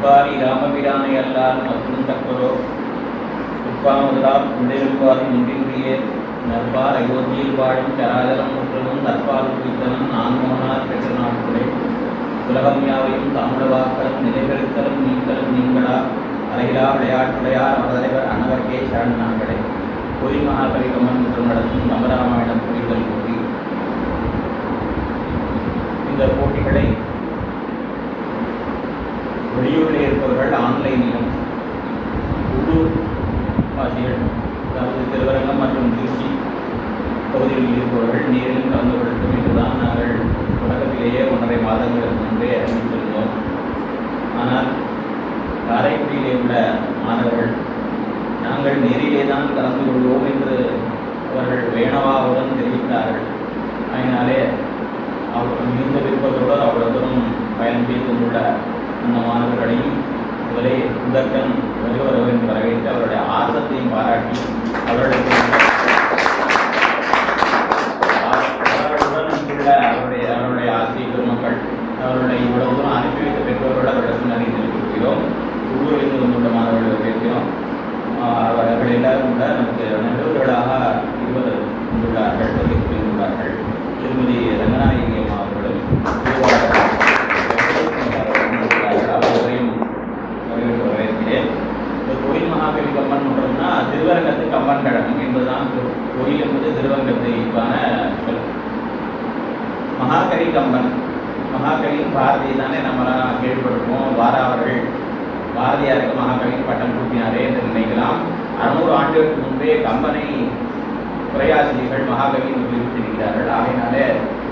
உப்பாரி ராமபிரானை அல்லால் மற்றும் தக்கரோ உப்பாமுதலாம் உண்டிருப்பாரி நின்றின்றியே நற்பால் அயோத்தியில் வாழும் சராதரம் முற்றமும் நற்பால் குறித்தனும் நான்மோனார் பெற்ற நாட்களே உலகம் யாவையும் தாமிரவாக்கலும் நிலைபெறுத்தலும் நீங்களும் நீங்களா அலையிலா விளையாட்டுடையார் அவதலைவர் அன்னவர்க்கே சரண் நாட்களே கோயில் மகாபரிகமன் மற்றும் நடத்தும் கம்பராமாயணம் புரிதல் போட்டி. இந்த போட்டிகளை வெளியூரில் இருப்பவர்கள் ஆன்லைனிலும், உள்ளூர் வாசிகள் அதாவது திருவரங்கம் மற்றும் திருச்சி பகுதிகளில் இருப்பவர்கள் நேரிலும் கலந்து கொள்ளட்டும் என்றுதான் நாங்கள் தொடக்கத்திலேயே 1.5 மாதங்களுக்கு முன்பே அறிவித்திருந்தோம். ஆனால் காரைக்குடியிலே உள்ள மாணவர்கள் நாங்கள் நேரிலே தான் கலந்து கொள்வோம் என்று அவர்கள் வேணவாவுடன் தெரிவித்தார்கள். அதனாலே அவர் மிகுந்த விருப்பத்தோடு அவ்வளவு தூரம் பயணம் செய்து கொண்டுள்ள அந்த மாணவர்களையும் முதற்கண் வருவரவென்று வரவேற்று அவருடைய ஆர்வத்தையும் பாராட்டி அவர்களுடன் அவருடைய ஆசிரியர் பெருமக்கள் அவருடைய இவ்வளவு தூரம் அனுப்பி வைத்த பெற்றோரோடு அவரிடத்தில் நன்றி தெரிவிக்கிறோம். உள்ளூரிலிருந்து வந்துள்ள மாணவர்களை பேசுகிறோம். அவர்கள் எல்லாரும் கூட நமக்கு நடுவர்களாக வந்துள்ளார்கள், புரிந்துள்ளார்கள். திருமதி ரங்கநாயகி அவர்களும் அவர்களையும் வரவேற்கிறேன். இந்த கோயில் மகாகவி கம்பன் பண்ணுறோம்னா திருவரங்கத்து கம்பன் கழகம் என்பதுதான் கோயில் என்பது திருவரங்கத்துக்கான சொல். மகாகவி கம்பன், மகாகவியின் பாரதி தானே நம்மளாம் கேள்விப்பட்டிருக்கோம். அவர்கள் பாரதியாருக்கு மகாகவியின் பட்டம் சூட்டினாரே என்று நினைக்கலாம். 600 ஆண்டுகளுக்கு முன்பே கம்பனை உரையாசிரியர்கள் மகாகவின்னு குறிப்பிட்டிருக்கிறார்கள். ஆகையினாலே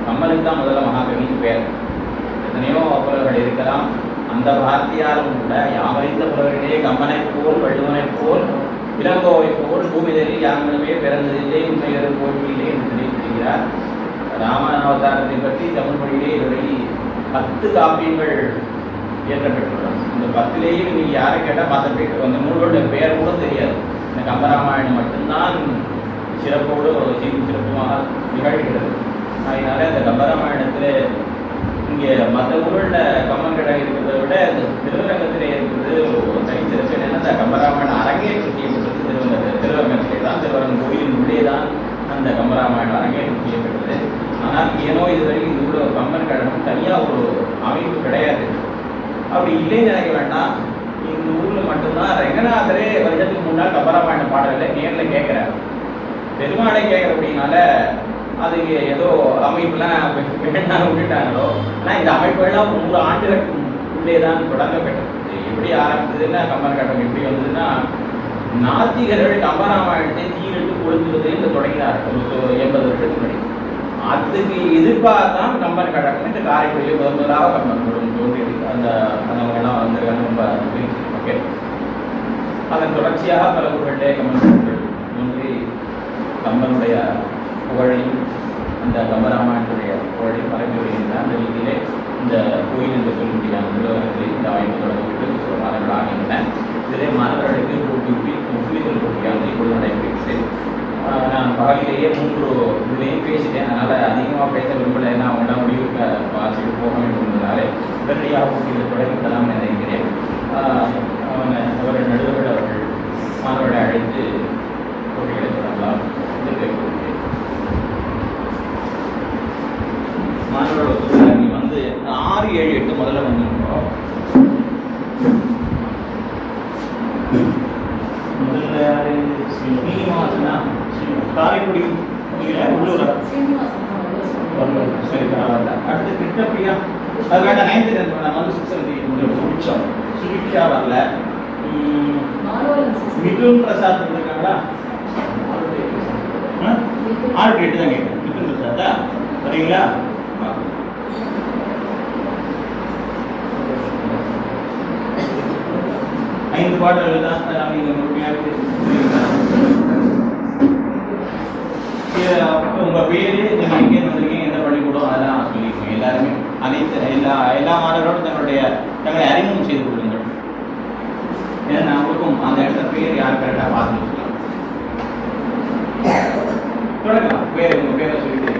கம்பனுக்கு தான் முதல்ல மகாகவியின் பெயர். எத்தனையோ புலவர்கள் இருக்கலாம். அந்த பாரதியாரும் கூட யாமறிந்த புலவர்களே கம்பனை போல் வள்ளுவனை போல் இளங்கோவை போல் பூமிதலில் யாருமே பிறந்ததில்லை, உண்மையொரு போட்டியிலே என்று தெரிவித்திருக்கிறார். ராமன் அவதாரத்தை பற்றி தமிழ் மொழியிலே இதுவரை 10 காப்பியங்கள் இயற்றப்பட்டுள்ளன. இந்த 10லேயும் நீங்கள் யாரை கேட்டால் 10 பேர் அந்த நூல்களுடைய பெயர் கூட தெரியாது. இந்த கம்பராமாயணம் மட்டும்தான் சிறப்போடு சிறப்புமாக நிகழ்கிறது. அதனால அந்த கம்பராமாயணத்தில் இங்கே மற்ற ஊரில் கம்பன் கடை இருக்கிறத விட இந்த திருவரங்கத்திலே இருக்கிறது ஒரு தனிச்சிறப்பு. என்னென்னா இந்த கம்பராமாயணம் அரங்கேற்றம் செய்யப்பட்டது திருவரங்கத்திலே தான். திருவரங்கம் கோயிலின் உள்ளே தான் அந்த கம்பராமாயணம் அரங்கேற்றம் செய்யப்பட்டது. ஆனால் ஏனோ இதுவரைக்கும் இது உள்ள ஒரு கம்பன் கழகம் தனியாக ஒரு அமைப்பு கிடையாது. அப்படி இல்லைன்னு நினைக்க வேண்டாம். இந்த ஊரில் மட்டும்தான் ரங்கநாதரே வருடத்துக்கு முன்னால் கம்பராமாயண பாடல்களை நேரில் கேட்குறாரு. பெருமாளை கேட்குற அப்படின்னால அது ஏதோ அமைப்புலாம் வேண்டாம் விட்டுட்டாங்களோ. ஆனால் இந்த அமைப்புகள்லாம் 100 ஆண்டுகளுக்கு உள்ளே தான் தொடங்கப்பட்டது. எப்படி ஆரம்பித்ததுன்னா கம்பன் கழகம் எப்படி வந்ததுன்னா நாத்திகர்கள் கம்பராமாயணத்தை தீரிட்டு கொளுத்துவது என்று தொடங்கினார் ஒரு 80 வருஷத்துக்கு முன்னாடி. அதுக்கு எதிர்ப்பாக தான் கம்பன் கழகம் இந்த காரைக்குடியில் முதலாக கம்பன் குழுவும் தோன்றியது. அந்தவங்கெல்லாம் வந்திருக்காங்க. ரொம்ப ஓகே. அதன் தொடர்ச்சியாக பல ஊர்களிலே கம்பன் குழுக்கள் தோன்றி கம்பனுடைய புகழையும் அந்த கம்பராமாயணத்துடைய புகழையும் பரப்பி வருகின்ற அந்த ரீதியிலே இந்த கோயில் என்று சொல்ல முடியாத நிறுவனத்தில் இந்த அமைப்பு தொடங்கப்பட்டு சில மாதங்கள் ஆகின்றன. இதிலே மாணவர்களுக்கு புரிதல் போட்டியானது இப்பொழுது நடைபெறுகிறது. நான் பகலிலேயே 3 இதுலேயும் பேசிட்டேன். அதனால் அதிகமாக பேச விரும்பலை. ஏன்னா அவங்களாம் முடிவுக்கு வாசிட்டு போக வேண்டும் என்பதனாலே உடனடியாக போட்டியில் தொடங்கிவிடலாம் நினைக்கிறேன். அவர்கள் நடுவர்கள் அவர்கள் மாணவர்களை அழைத்து போட்டிகளை தொடங்கலாம் என்று கேட்கிறேன். மாணவர்கள் நீ வந்து 6, 7, 8 முதல்ல வந்துருக்கோம். முதல்ல யாரு? ஸ்ரீனிவாசனா? காரைக்குடி உள்ளூரா? சரி, பரவாயில்ல. அடுத்து கிருஷ்ணப்பிரியா? அது வேண்டாம். 9th நம்ம வந்து 6 சுபிக்ஷா வரல. மிதுன் பிரசாத் வந்திருக்காங்களா? 6 8 தான் கேட்குறேன். மிதுன் பிரசாத்தா வரீங்களா? ஐந்து பாடல்கள் தான் நீங்கள் முழுமையாக உங்கள் பேர், நீங்கள் எங்கே வந்திருக்கீங்க, எந்த பள்ளிக்கூடம், அதெல்லாம் சொல்லியிருக்கோம். எல்லாருமே எல்லா மாணவர்களோடும் தங்களை அறிமுகம் செய்து கொள்ளுங்கள். ஏன்னா அவங்களுக்கும் அந்த இடத்துல பேர் யார் கரெக்டாக பார்த்து தொடங்கலாம். உங்கள் பேரை சொல்லிட்டு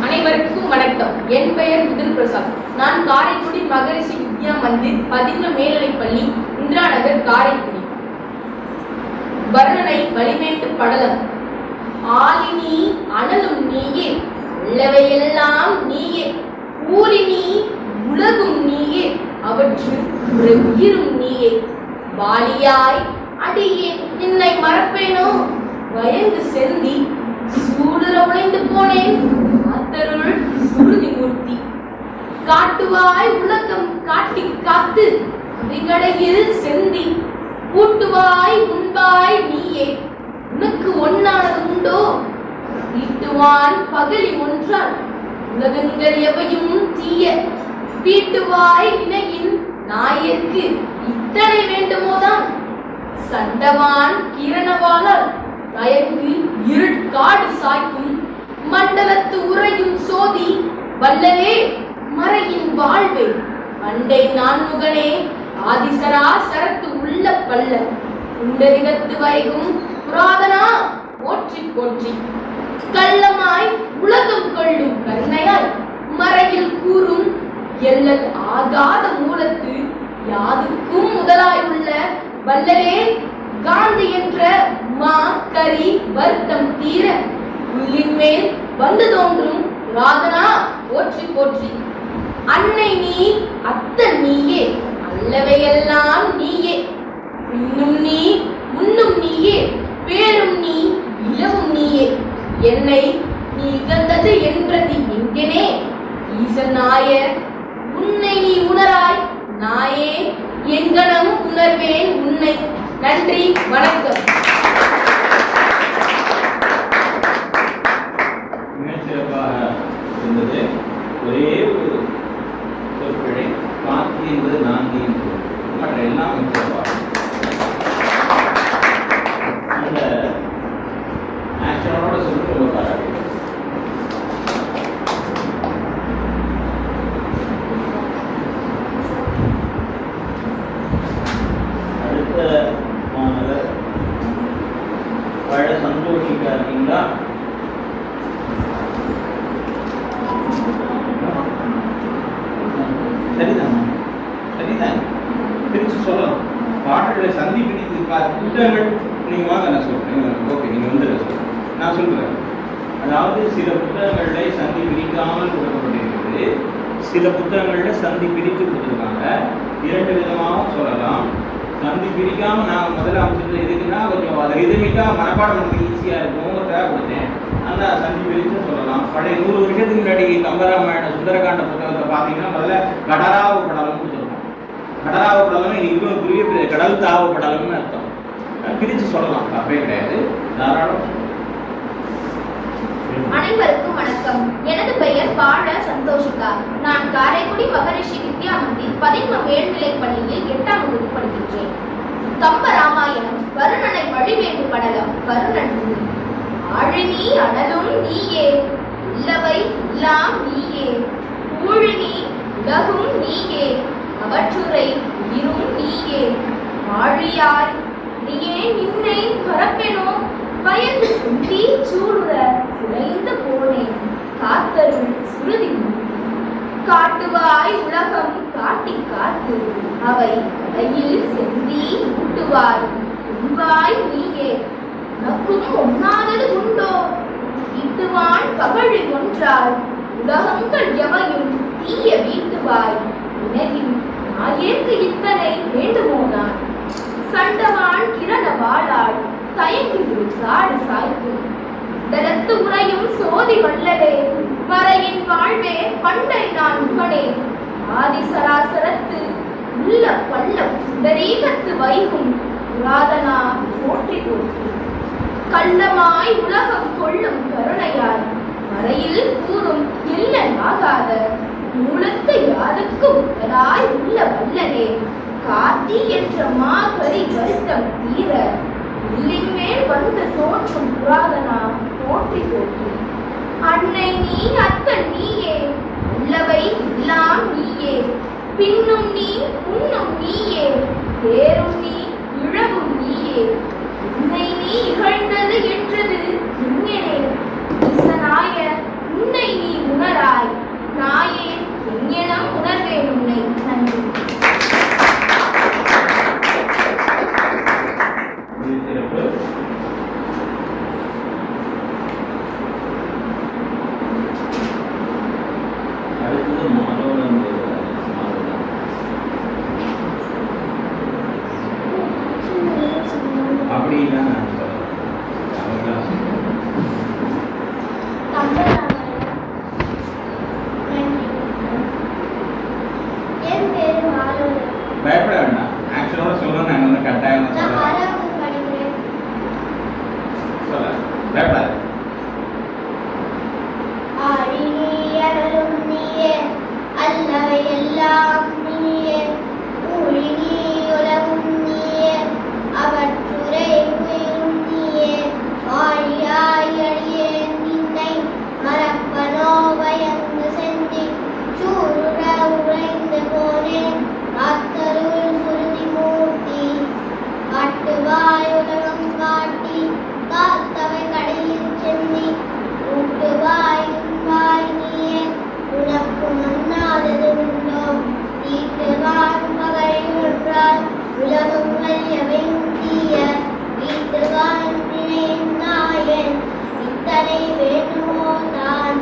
அனைவருக்கும் வணக்கம். என் பெயர் மிதுன் பிரசாத். நான் காரைக்குடி மகரிஷி வித்யா மந்திர் வந்து பதிந்த மேல்நிலைப்பள்ளி, இந்திரா நகர், காரைக்குடி. வர்ணனை வலிமேட்டு படலம். ஆலினி அனலும் நீயே, உள்ளவையெல்லாம் நீயே, ஊலினி உலகும் நீயே, அவற்றுள் உயிரும் நீயே. வாலியாய் அடியேன் நின்னை மறப்பேனோ, பயந்து செந்தி சூடுற உழைந்து போனேன், காத்தருள் சுருதி மூர்த்தி. காட்டுவாய் உலகம் காட்டி காத்து, விகடையில் செந்தி கூட்டுவாய் உண்பாய் நீயே, உனக்கு ஒன்னானது உண்டோ? ஈட்டுவான் பகலி ஒன்றால் உலகங்கள் எவையும் தீய, வீட்டுவாய் இணையின் நாயர்க்கு இத்தனை வேண்டுமோதான். சண்டவான் கிரணவாளால் தயங்கு இருட்காடு சாய்க்கும், மண்டலத்து உறையும் சோதி வல்லலே மறையின் வாழ்வே. அண்டை நான்முகனே ஆதிசரா சரத்து உள்ள பல்ல, குண்டரிகத்து வைகும் புராதனா போற்றி போற்றி. கள்ளமாய் உலகம் கொள்ளும் கருணையாய் மறையில் கூறும் எல்லல் ஆகாத மூலத்து யாதுக்கும் முதலாய் உள்ள வல்லலே. காந்தி என்ற மா கரி வருத்தம் தீர, உள்ளின் மேல் வந்து தோன்றும் ராதனா போற்றி போற்றி. அன்னை நீ அத்தன் நீயே, அல்லவையெல்லாம் நீயே, இன்னும் நீ முன்னும் நீயே, பேரும் நீ இளவும் நீயே. என்னை நீ இகழ்ந்தது என்றது எங்கனே ஈசனாய, உன்னை நீ உணராய் நாயே, எங்கனம் உணர்வேன் உன்னை. நன்றி, வணக்கம். மிக சிறப்பாக இருந்தது. ஒரே ஒரு சொற்களை காந்தி என்பது நான்கு என்று, மற்ற எல்லாம் மிக சிறப்பாக. அந்த ஆக்ஷனோட சொல்லி ரொம்ப பாராட்டு. அடுத்த மாணவர் பழ சந்தோஷிக்கா இருக்கீங்களா? சரிதான், சரிதான், பிரிச்சு சொல்லலாம். பாடல்களை சந்தி பிடித்து புத்தகங்கள் நீங்கள் வாங்க, நான் சொல்கிறேன். ஓகே, நீங்கள் வந்து நான் சொல்கிறேன். அதாவது சில புத்தகங்களில் சந்தி பிரிக்காமல் கொடுக்கப்பட்டிருக்கிறது, சில புத்தகங்களில் சந்தி பிரித்து கொடுத்துருக்காங்க. இரண்டு விதமாகவும் சொல்லலாம். சந்தி பிரிக்காமல் நான் முதல்ல அமைச்சது எதுக்குன்னா, கொஞ்சம் அதை ரிதமிக்காக மனப்பாடம் நமக்கு ஈஸியாக இருக்கும்ங்கிறதுக்காக கொடுத்தேன். அந்த சந்தி பிரித்து சொல்லலாம். பழைய 100 வருஷத்துக்கு முன்னாடி கம்பராமாயண சுந்தரகாண்ட புத்தகத்தை பார்த்தீங்கன்னா முதல்ல கடராவ படலம்னு கொடுத்துருக்கோம். கடராவ படலம் இன்னைக்கு புரிய கடல் தாவ படலம்னு அர்த்தம். பிரித்து சொல்லலாம், தப்பே கிடையாது, தாராளம். அனைவருக்கும் வணக்கம். எனது பெயர் பாழ சந்தோஷிகா. நான் காரைக்குடி மகரிஷி வித்யா மந்திர் 11 மேல்நிலைப் பள்ளியில் 8ஆம் வகுப்பு படிக்கின்றேன். கம்ப ராமாயணம் வருணனை வழிவேண்டு படலம். வருணன் ஆழினி அனலும் நீயே, உள்ளவை எல்லாம் நீயே, ஊழினி உலகும் நீயே, அவற்றுரை உயிரும் நீயே. ஆழியாய் நீயே நின்னை பரப்பெனோ, பயந்து சுண்டி சூடுற குறைந்து போனேன், காத்தருள் சுருதி மூர்த்தி. காட்டுவாய் உலகம் காட்டி காத்து, அவை கடையில் செந்தி ஊட்டுவாய் உண்பாய் நீயே, உனக்கும் ஒன்னானது உண்டோ? ஈட்டுவான் பகழி ஒன்றால் உலகங்கள் எவையும் தீய வீட்டுவாய், உனகின் நாயேற்கு இத்தனை வேண்டுமோதான். சண்டவான் கிரண வாழாள் தயங்கு காடு சாய்க்கும், தலத்து உறையும் சோதி வல்லலே, மறையின் வாழ்வே பண்டை நான் முகனே. ஆதி சராசரத்து உள்ள பள்ளம் தரீகத்து வைகும், புராதனா போற்றி போற்றி. கள்ளமாய் உலகம் கொள்ளும் கருணையால் மறையில் கூறும் இல்லனாகாத, மூலத்து யாருக்கும் முதலாய் உள்ள வல்லனே. காத்தி என்ற மாபரி வருத்தம் தீர, உள்ளின் மேல் வந்து தோற்றும் புராதனா போற்றி போற்றி. அன்னை நீ அத்தன் நீயே, உள்ளவை எல்லாம் நீயே, பின்னும் நீ உன்னும் நீயே, பேரும் நீ இழவும் நீயே. உன்னை நீ இகழ்ந்தது என்றது எங்கனே ஈசனாய, உன்னை நீ உணராய் நாயே, எங்கெனம் உணர்வேன் உன்னை. நன்றி. உலகம் வலியவை தீய வீட்டு வாழ்ந்தினேன் நாயன் இத்தனை வேண்டுமோ தான்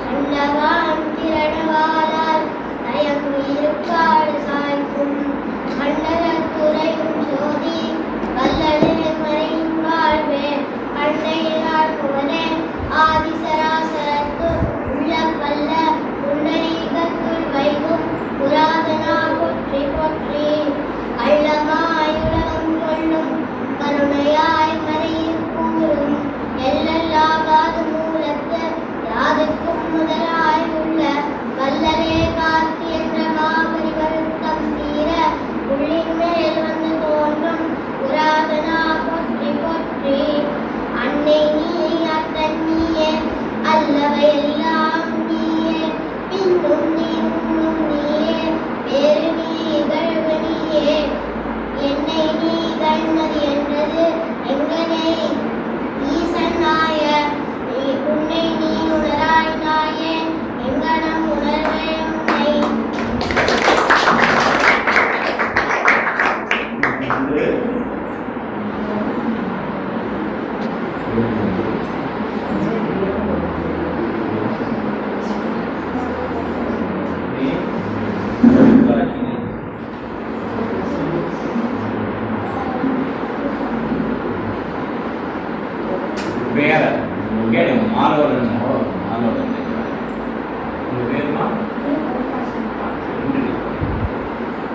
சண்டகான் திரடவாளால் தயங்கு இருக்காடு சாய்க்கும் மண்டலத்துறையும் சோதி வல்லலே மறையும் வாழ்வே அன்னையார் புவனே ஆதிசராசரத்து உள்ள பல்ல புண்டரீகத்துள் வைகும் புராதனா போற்றி போற்றி அள்ளமாயுலகம் கொள்ளும் கருணையாய் மறையில் கூறும் எல்லல்லாகாத மூலத்து யாதுக்கும் முதலாய் உள்ள வல்லலே காத்து என்ற மாபரி வருத்தம் தீர உள்ளின் மேல் வந்து தோன்றும் புராதனா போற்றி போற்றி அன்னை நீ அத்தன் நீயே அல்லவை எல்லாம் நீயே பின்னும் நீ முன்னும் நீயே வேறு நீ இகழ்வு நீயே என்னை நீ கண்ணது என்றது எங்கனே ஈசன் நாய உன்னை நீ உணராய் நாயே எங்கனம் உணர்வே உன்னை வேற கேளுங்க மாணவர்கள் மாணவர்கள் உங்க பேருமா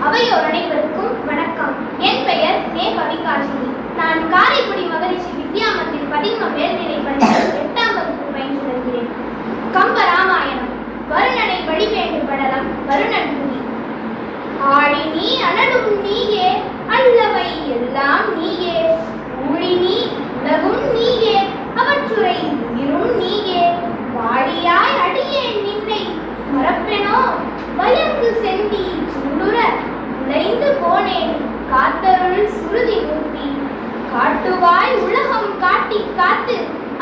அவையோர் அனைவருக்கும் வணக்கம். என் பெயர் நே கவிகாஷினி. நான் காரைக்குடி மகரிஷி வித்யா மந்திர் பதின்ம மேல்நிலைப் பள்ளியில் 8ஆம் வகுப்பு பயின்று வருகிறேன். கம்ப ராமாயணம். வருணனை வழிவேண்டு படலம் வருணன் துணி. ஆழி நீ அனலும் நீயே அல்லவை எல்லாம் நீயே ஊழி நீ உலகும் நீயே அவற்றுரை உயிரும் நீயே வாழியாய் அடியேன் நின்னை மறப்பெனோ பயங்கு செந்தி சூடுற உடைந்து போனேன் காத்தருள் சுருதி மூர்த்தி காட்டுவாய் உலகம் காட்டி காத்து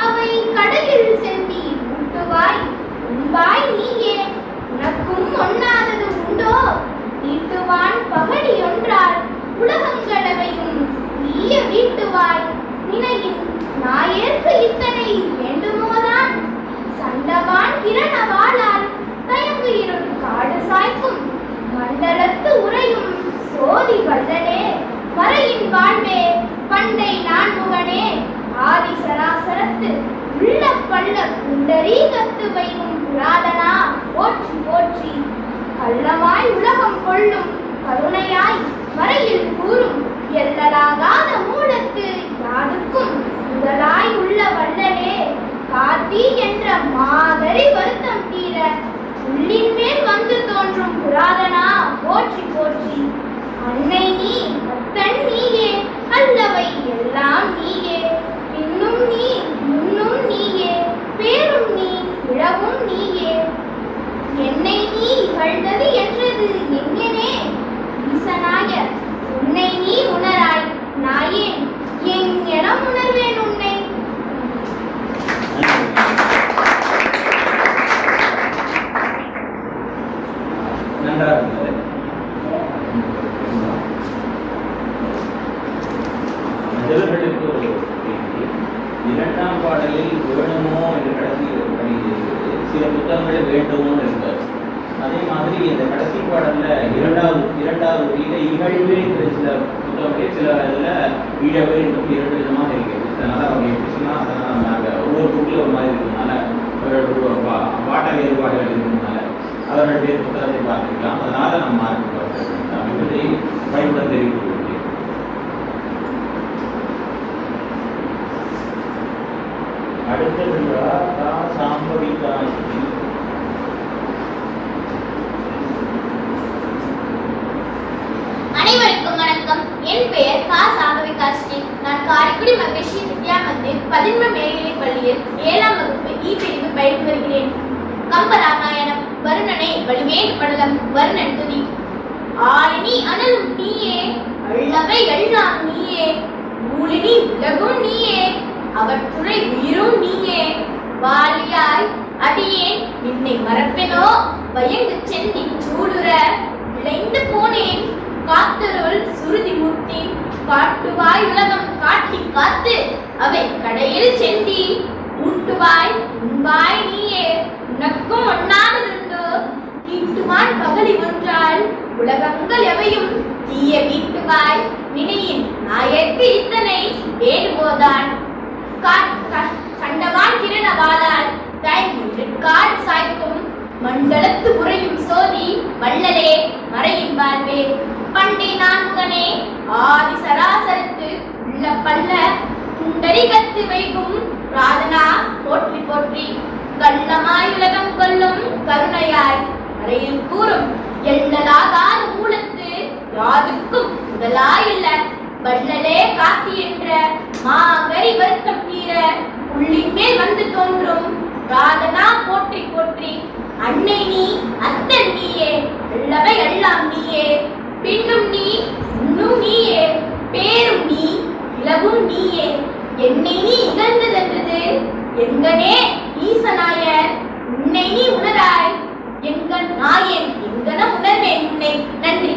அவை கடையில் செந்தி ஊட்டுவாய் உண்பாய் நீயே உனக்கும் ஒண்ணாதது உண்டோ நீட்டுவான் பகடி ஒன்றால் உலகங்களவையும் நீய வீட்டுவாய் நினையின் நாயேற்கு இத்தனை வேண்டுமோதான் சண்டவான் கிரணவாளால் தயங்கு இருள் காடு சாய்க்கும் மண்டலத்து உறையும் சோதி வல்லனே மறையின் வாழ்வே பண்டை நான்முகனே ஆதி சராசரத்து உள்ள பள்ள புண்டரீகத்து வைகும் புராதனா போற்றி போற்றி கள்ளமாய் உலகம் கொள்ளும் கருணையாய் மறையில் கூறும் எல்லலாகாத மூலத்து யாதுக்கும் முதலாய் உள்ள வல்லலே காத்தி என்ற மாதரி வருத்தம் தீர உள்ளின் மேல் வந்து தோன்றும் புராதனா போற்றி போற்றி அன்னை நீ அத்தன் நீயே அல்லவை எல்லாம் நீயே பின்னும் நீ முன்னும் நீயே பேரும் நீ இழவும் நீயே என்னை நீ இகழ்ந்தது என்றது எங்கனே ஈசனாய உன்னை நீ உணராய் நாயேன் எங்கெனம் உணர்வேன் உன்னை. நன்றாக இருந்தது. முதல்வர்களுக்கு ஒரு கேள்வி. 2ஆம் பாடலில் வேணுமோ என்று கடைசி இருக்கிறது. சில புத்தகங்கள் வேண்டுமோ இருக்காது. அதே மாதிரி இந்த கடைசி பாடல்ல இரண்டாவது இதை இகழ்வே சில புத்தகங்களே சில இதில் ஈழவே என்பது 2 விதமாக இருக்கிறது. அதனால அவங்க எப்படி சொன்னால் அதனால் நாங்கள் ஒவ்வொரு புக்கில் ஒரு மாதிரி இருக்கிறதுனால பாட்ட வேறுபாடுகள் இருக்கிறதுனால அவர்கள் வேறு புத்தகத்தை பார்த்துக்கலாம். அதனால நம்ம மார்க் பார்த்துக்கலாம் என்பதை பயன்பட தெரிவித்து அடுத்த விழா சாம்பவிகாசி. அனைவருக்கும் வணக்கம். என் பெயர் கா சாம்பவிகாஸ்ரீ. நான் காரைக்குடி மகரிஷி வித்யா மந்திர் பதின்ம மேல்நிலைப் பள்ளியில் 7ஆம் வகுப்பு இ பிரிவு பயின்று வருகிறேன். கம்ப ராமாயணம். வருணனை வழிவேண்டு படலம் வருணன் துதி. ஆளினி அனலும் நீயே அள்ளவை எல்லாம் நீயே ஊழினி உலகும் நீயே அவற்றுரை உயிரும் நீயே வாலியாய் அடியேன் நின்னை மறப்பெனோ பயங்கு செந்தி சூடுற விளைந்து போனேன் காத்தருள் சுருதி முற்று காட்டுவாய் உலகம் காட்டி காத்து அவை கடையில் சென்றி ஊட்டுவாய் உண்பாய் நீயே உனக்கும் ஒண்ணானதுண்டோ தீட்டுவான் பகலி ஒன்றால் உலகங்கள் எவையும் தீய வீட்டுவாய் வினையின் நாயற்கு இத்தனை வேண்டுவோதான் கண்டவான் கிரணவாதால் காடு சாய்க்கும் மண்டலத்து உறையும் சோதி வள்ளலே மறையின் வாழ்வே பண்டை நான்முகனே ஆதி சராசரத்து உள்ள பல்ல குண்டரிகத்து வைகும் ராதனா போற்றி போற்றி கள்ளமாய் உலகம் கொள்ளும் கருணையாய் மறையில் கூறும் எள்ளலாகாத மூலத்து யாதுக்கும் முதலாயில்ல வள்ளலே காத்தி என்ற மாகரி வருத்தம் தீர உள்ளின் மேல் வந்து தோன்றும் ராதனா போற்றி போற்றி அன்னை நீ அத்தன் நீயே அல்லவை எல்லாம் நீயே பின்னும் நீ இன்னும் நீயே பேரும் நீ இலவும் நீயே என்னை நீ இகழ்ந்ததென்றது எங்கனே ஈசனாயர் உன்னை நீ உணராய் எங்கன் நாயன் எங்கன உணர்வேன் உன்னை. நன்றி.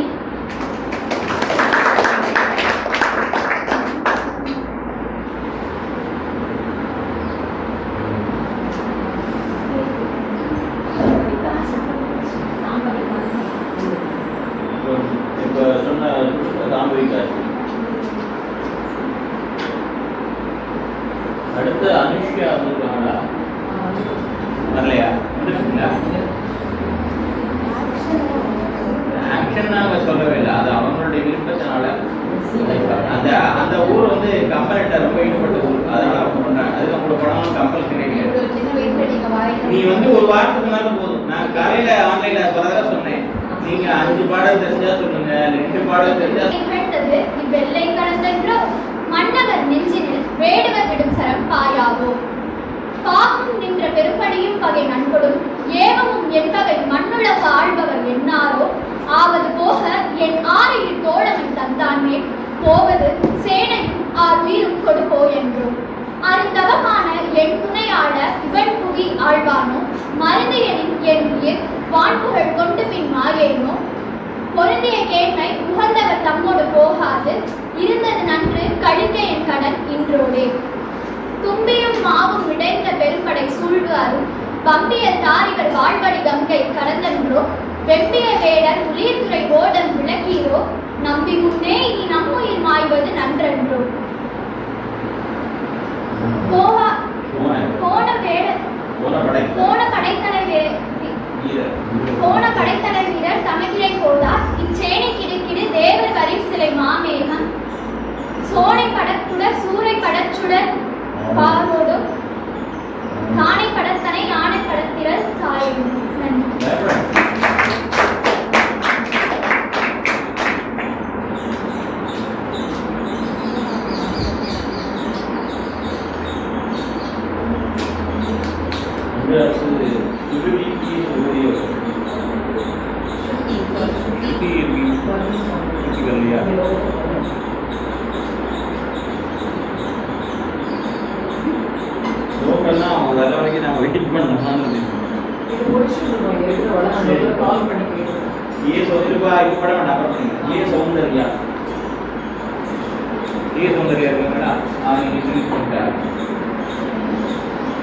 இப்போ சொன்ன சாம்பவிகாசி. அடுத்து அனுஷ்கா வந்திருக்காங்களா? வரலையா? வந்துருக்குங்களா? ஆக்ஷன் நாங்க சொல்லவே இல்லை, அது அவங்களுடைய விருப்பத்தினால. அந்த அந்த ஊர் வந்து கம்பெனிட்ட ரொம்ப ஈடுபட்ட ஊர், அதனால அவங்க பண்றாங்க. அது உங்களுக்கு படம் கம்பல் கிடையாது. நீ வந்து ஒரு வாரத்துக்கு மேல போதும். நான் காலையில ஆன்லைன்ல வரதா சொன்னேன், நீங்க 5 பாடல் தெரிஞ்சா சொல்லுங்க, 2 பாடல் தெரிஞ்சா. வெள்ளை கடந்தென்றோ மன்னவர் நெஞ்சினில் வேடுவர் விடும் சரம் பாயாவோ பாவம் நின்ற பெரும்படியும் பகை நண்படும் ஏவமும் என்பகை மண்ணுலக ஆழ்பவர் என்னாரோ ஆவது போக என் ஆறையில் தோழவன் தந்தான்மே போவது சேனையும் உயிரும் கொடுப்போ என்றும் அருந்தவமான என் துணையாள இவன் புவி ஆழ்வானோ மருந்தையனின் என் உயிர் வான்புகழ் கொண்டு பின் மாயேனோ பொருந்திய கேண்மை உகந்தவர் தம்மோடு போகாது இருந்தது நன்று கழிக்க என் கடன் இன்றோடே தும்பியும் மாவும் விடைந்த பெரும்படை சூழ்வாரும் பம்பிய தாரிவர் வாழ்வடி கங்கை கடந்தன்றோ வெம்பிய வேடர் உளிர்துறை ஓடன் விளக்கீரோ நம்பி முன்னே இனி நம்முயிர் மாய்வது நன்றன்றோ போன படைத்தலை வீரர் தமிழை போதார் இச்சேனை கிடுக்கிடு தேவர் வரில் சிலை மாமேகம் சோனை படத்துடர் சூறை படச்சுடர் பாரோடு தானை படத்தனை யானை படத்திரல் சாயும்.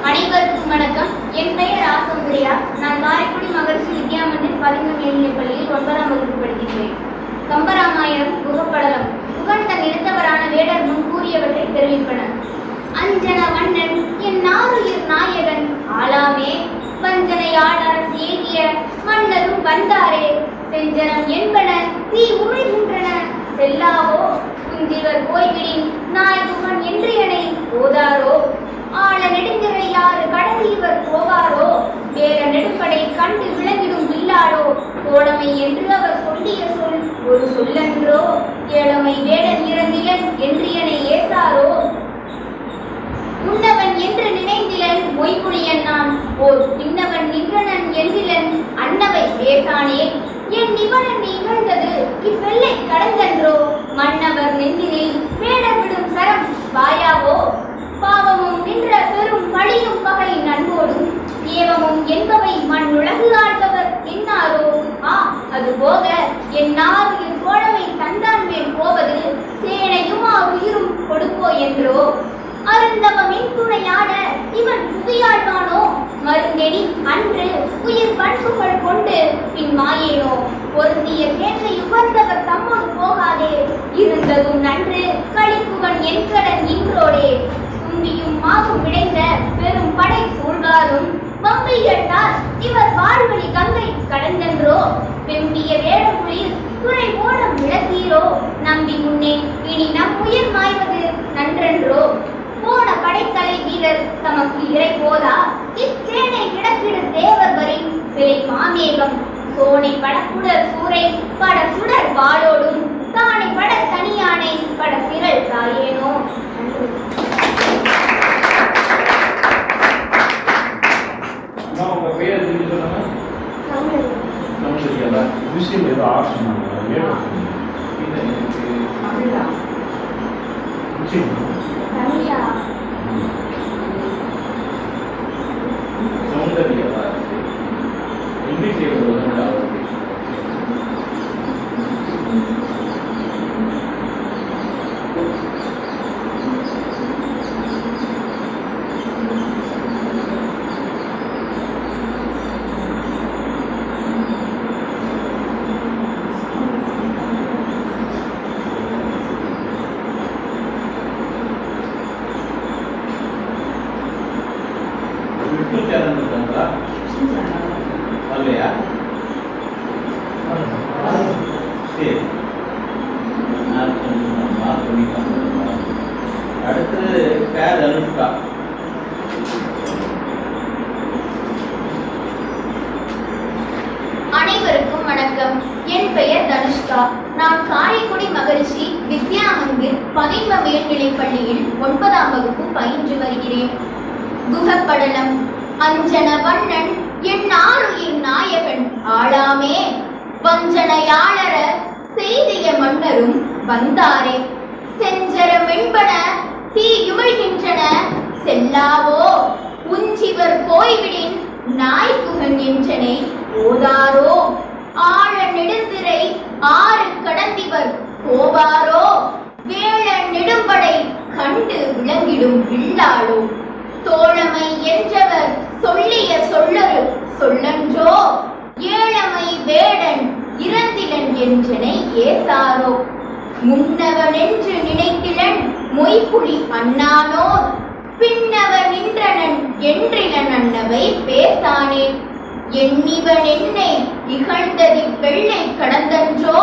அனைவருக்கும் வணக்கம். என் பெயர் ஆசம்பிரியா. நான் காரைக்குடி மகரிஷி வித்யா மந்திர் 11 மேல்நிலைப் பள்ளியில் 9ஆம் வகுப்பு படிக்கின்றேன். கம்பராமாயணம் புகப்படலம் புகழ்ந்த நிறுத்தவரான வேடர் முன் கூறியவற்றை தெரிவிப்பனர். அஞ்சன வண்ணன் என் நாருயிர் நாயகன் ஆளாமே வஞ்சனையாளர் சேகிய மன்னரும் வந்தாரே செஞ்சனம் என்பன தீ உமைகின்றன செல்லாவோ குஞ்சிவர் போய்விடின் நாய்குகன் என்று எனை போதாரோ ஆழ நெடுங்கிற யாரு கடலில் இவர் போவாரோ வேற நெடுப்படை கண்டு விளங்கிடும் வில்லாடோ தோழமை என்று அவர் சொல்லிய சொல் ஒரு சொல்லன்றோ ஏழமை வேடன் இறந்திலன் என்று எனை ஏசாரோ உன்னவன் என்று நினைந்திலன் மொய்புலியன் நான் ஓர் பின்னவன் நின்றனன் என்றிலன் அன்னவை பேசானே என் நிபனன் நிகழ்ந்தது இவ்வெல்லை கடந்தன்றோ மன்னவர் நெஞ்சினில் வேடர் விடும் சரம் வாயாவோ பாவமும் நின்ற பெரும் பழியும் பகை நண்போடும் ஏவமும் என்பவை மண் உலகு ஆழ்பவர் என்னாரோ அது போக என் நாரில் தோழமை தந்தான் மேல் போவது சேனையும் அன்று களிப்புகன் என் கடன் இன்றோடே தும்பியும் மாவும் விளைந்த பெரும் படை சூழ்காலும் வம்பை என்றால் இவர் வாழ்வழி கங்கை கடந்தென்றோ வெம்பிய வேடமொழியில் துறை ஓடம் விளக்கீரோ நம்பி முன்னே இனி நம் உயிர் மாய்வது நன்றென்றோ போன படைத்தலை வீரர் தமக்கு இறை போதா இச்சேனை கிடக்கிடு தேவர் வரி சிலை மாமேகம் சோனை படக்குடர் சூரை பட சுடர் வாளோடும் தானை பட தனியானை பட திரள் தாயேனோ. உங்க பேர் சொல்லுங்க. சௌந்தர்யா விஷயம் ஏதோ ஆப்ஷன் தமிழா சௌந்தர்யா இங்கிலீஷ் இல்லையா? சரி, அடுத்து பேர் அனுஷ்கா. அனைவருக்கும் வணக்கம். என் பெயர் தனுஷ்கா. நான் காரைக்குடி மகிழ்ச்சி வித்யா மந்திர் பதின்ம மேல்நிலைப் பள்ளியில் 9ஆம் வகுப்பு பயின்று வருகிறேன். குகப்படலம் அஞ்சன வண்ணன் என் ஆருயிர் நாயகன் ஆளாமே வஞ்சனையாளர செய்திய மன்னரும் வந்தாரே செஞ்சர மென்பன தீயுமிழ்கின்றன செல்லாவோ உஞ்சிவர் போய்விடின் நாய்க்குகன் என்றனை ஓதாரோ ஆழ நெடுந்திரை ஆறு கடந்திவர் போவாரோ வேள நெடும்படை கண்டு விளங்கிடும் வில்லாளோ தோழமை என்றவர் சொல்லிய சொல்லரு சொல்லன்றோ ஏழமை வேடன் இறந்திலன் என்றனை ஏசாரோ முன்னவன் என்று நினைத்திலன் மொய்ப்புலி அண்ணானோர் பின்னவன் நின்றனன் என்றிலன் அன்னவை பேசானே எண்ணிவன் என்னை இகழ்ந்ததி வெள்ளை கடந்தன்றோ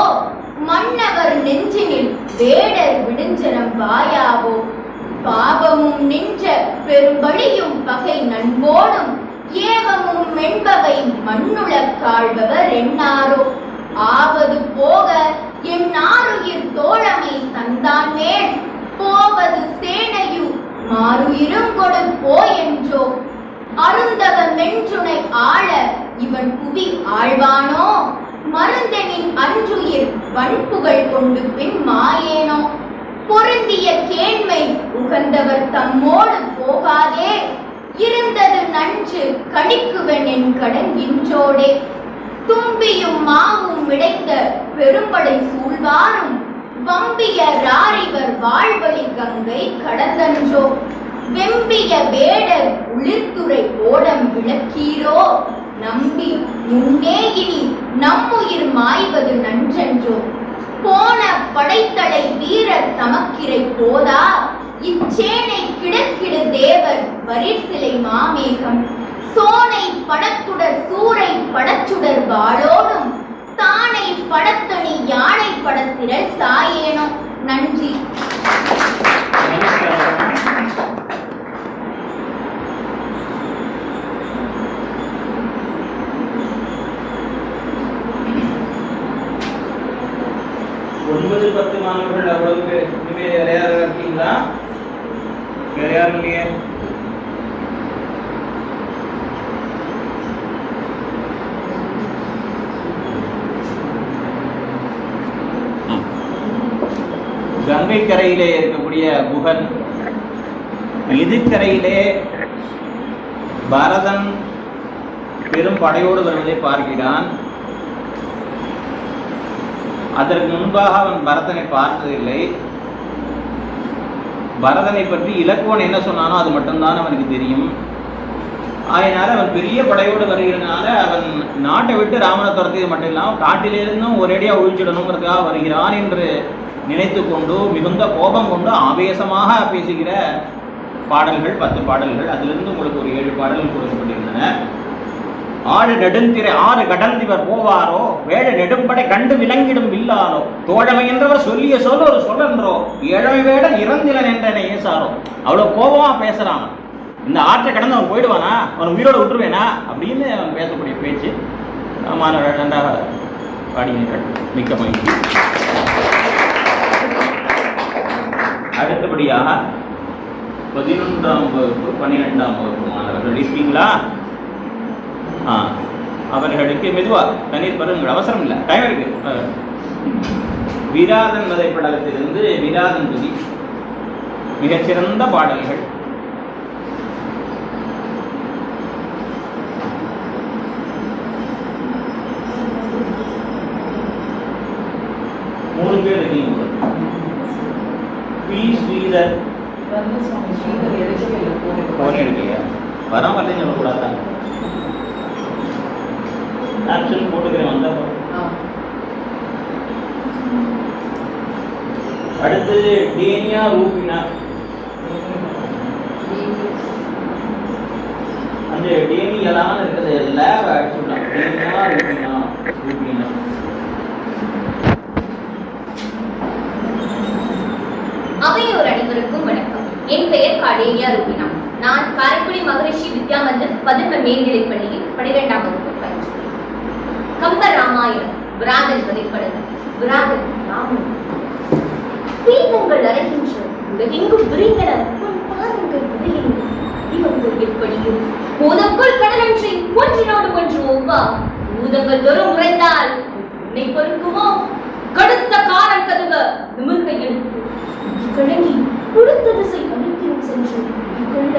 மன்னவர் நெஞ்சினில் வேடர் விடுஞ்சனம் வாயாவோ பாவமும் நின்ற பெரும்பழியும் பகை நண்போடும் ஏவமும் மென்பவை மண்ணுள காழ்பவர் எண்ணாரோ ஆவது போக என் ஆருயிர் தோழமை தந்தான் மேல் போவது சேனையு மாறுயிரும் கொடு போயென்றோ அருந்தவ மென்றுனை ஆள இவன் புவி ஆழ்வானோ மருந்தனின் அன்றுயிர் வன்புகள் கொண்டு பின் மாயேனோ பொருந்திய கேண்மை உகந்தவர் தம்மோடு போகாதே இருந்தது நன்று கணிக்குவன் என் கடன் இன்றோடே தும்பியும் மாவும் விடைந்த பெரும்படை சூழ்வாரும் வம்பிய ராரிவர் வாழ்வழி கங்கை கடந்தன்றோ வெம்பிய வேடர் உளிர்துறை ஓடம் விளக்கீரோ நம்பி முன்னே இனி நம்முயிர் மாய்வது நன்றென்றோ போன படைத்தலை வீரர் தமக்கிரை போதா இச்சேனை கிடக்கிடு தேவர் வரிசிலை மாமேகம் சோனை படத்துடர் சூரை படச்சுடர் வாளோடும் தானை படத்தணி யானை படத்திரள் சாயேனோ. நன்றி. ஒன்பது 10 மாணவர்கள் அவ்வளவுக்கு இனிமே வேற யாரும் இருக்கீங்களா? வேற யாரும் இல்லையே? கங்கை கரையிலே இருக்கக்கூடிய குகன் எதிர்கரையிலே பரதன் பெரும் படையோடு வருவதை பார்க்கிறான். அதற்கு முன்பாக அவன் பரதனை பார்த்ததில்லை. பரதனை பற்றி இலக்குவன் என்ன சொன்னானோ அது மட்டும்தான் அவனுக்கு தெரியும். அதனால அவன் பெரிய படையோடு வருகிறதுனால அவன் நாட்டை விட்டு ராமனை துரத்தியது மட்டும் இல்லாமல் காட்டிலிருந்தும் ஒரேடியாக ஒழிச்சிடணுங்கிறதுக்காக வருகிறான் என்று நினைத்து கொண்டு மிகுந்த கோபம் கொண்டு ஆவேசமாக பேசுகிற பாடல்கள் 10 பாடல்கள். அதிலிருந்து உங்களுக்கு ஒரு 7 பாடல்கள் கொடுக்கப்பட்டிருந்தன. ஆறு நெடுந்திரை 6 கடந்திவர் போவாரோ, வேழ நெடும்படை கண்டு விலங்கிடும் வில்லாரோ, தோழமை என்றவர் சொல்லிய சொல் ஒரு சொல்லன்றோ, ஏழமை வேட இறந்திலன் என்றனை ஏசாரோ. அவ்வளோ கோபமா பேசுறான். இந்த ஆற்றை கடந்து அவன் போயிடுவானா, அவன் உயிரோடு விட்டுருவேனா அப்படின்னு அவன் பேசக்கூடிய பேச்சு. மாணவர்கள் நன்றாக பாடினீர்கள், மிக்க மகிழ்ச்சி. அடுத்தபடியாக 11ஆம் வகுப்பு 12ஆம் வகுப்பு மாணவர்கள் இருக்கீங்களா? அவர்களுக்கு மெதுவா தண்ணீர் பருங்கள், அவசரம் இல்லை, டைம் இருக்கு. விராதன் வதைப்படலத்திலிருந்து விராதன் துதி மிகச்சிறந்த பாடல்கள். மூணு பேர் இருக்கீங்க. பி ஸ்ரீதர் போன் எடுக்கலையா? வராமல்லைன்னு சொல்லக்கூடாதான். ஆப்ஷன் போட்டுக்கிறேன் வந்தா. அடுத்தது டேனியா ரூபினா. அந்த டேனியெல்லாம் இருக்கிறது லேப் அடிச்சுடலாம். டேனியா ரூபினா. அவையோர் அனைவருக்கும் வணக்கம். என் பெயர் காடேனியா ரூபினா. நான் காரைக்குடி மகரிஷி வித்யாமந்திர் 11 மேல்நிலைப் பள்ளியில் 12ஆம் வகுப்பு பயின்றேன். கம்ப ராமாயணம் விராதன் வதைப்படலம். விராதன் ராமன் தீதங்கள் அறைகின்ற உலகெங்கும் விரிந்தன உன் பாதங்கள் விதையின. இவங்கள் எப்படியும் பூதக்குள் கடலன்றி ஒன்றினோடு ஒன்று ஒவ்வா. பூதங்கள் தோறும் உறைந்தால் உன்னை பொறுக்குமோ? கடுத்த காரம் கதுவ நிமிர்கை எடுத்து கிழங்கி உடுத்த திசை அனைத்திலும் சென்று கொள்ள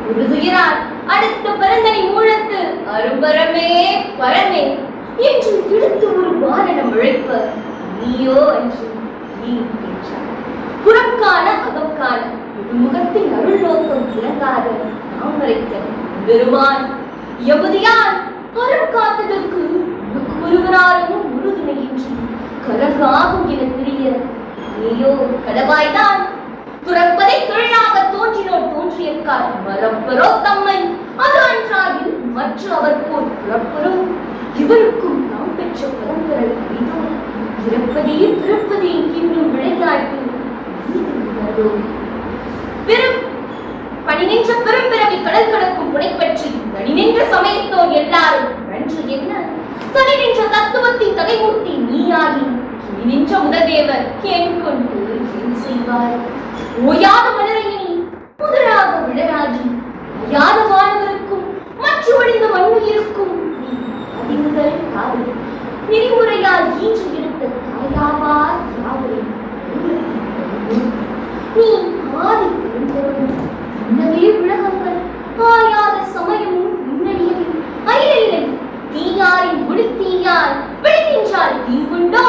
ஒரு துயரால் அடுத்த பரந்தனை மூழத்து அரும்பரமே பரமே என்று இழுத்து ஒரு வாரணம் உழைப்ப நீயோ அன்று நீ என்றார். புறக்கான அகக்கான முகத்தின் அருள் நோக்கம் இறங்காத நாம் வரைத்த பெருமான் எவதியால் அறம் காத்ததற்கு உனக்கு ஒருவராலும் உறுதுணையின்றி கலங்காகும் என தெரிய நீயோ கடவாய்தான். துறப்பதை தொழிலாக தோன்றினோர் தோன்றியக்கார் மரப்பரோ தம்மை அது அன்றாகில் மற்ற அவர் போல் புறப்பரோ. இவருக்கும் நாம் பெற்ற பரம்பரை இதோ இறப்பதையும் பிறப்பதையும் இன்னும் விளையாட்டு பெரும் பணி நின்ற பெரும்பிறவி கடல் கடக்கும் புனை பற்றி தனி நின்ற சமயத்தோர் எல்லாரும் நன்று என்ன தனி நின்ற தத்துவத்தின் தகைமூர்த்தி நீயாகி நின்ற முததேவர் என் கொண்டு என் செய்வார். ஓயாத மலரையினி முதலாக விழராகி ஓயாத வானவருக்கும் மற்ற ஒழிந்த மண்ணுயிருக்கும் நீ அதிமுதல் காது நெறிமுறையால் ஈன்று எடுத்த தாயாவார் யாவரை நீ ஆதி பெரும்பொருள். இன்னவே உலகங்கள் ஆயாத சமயமும் முன்னணியில் அயிலை தீயாரின் ஒளித்தீயால் விளைகின்றால் தீங்குண்டோ?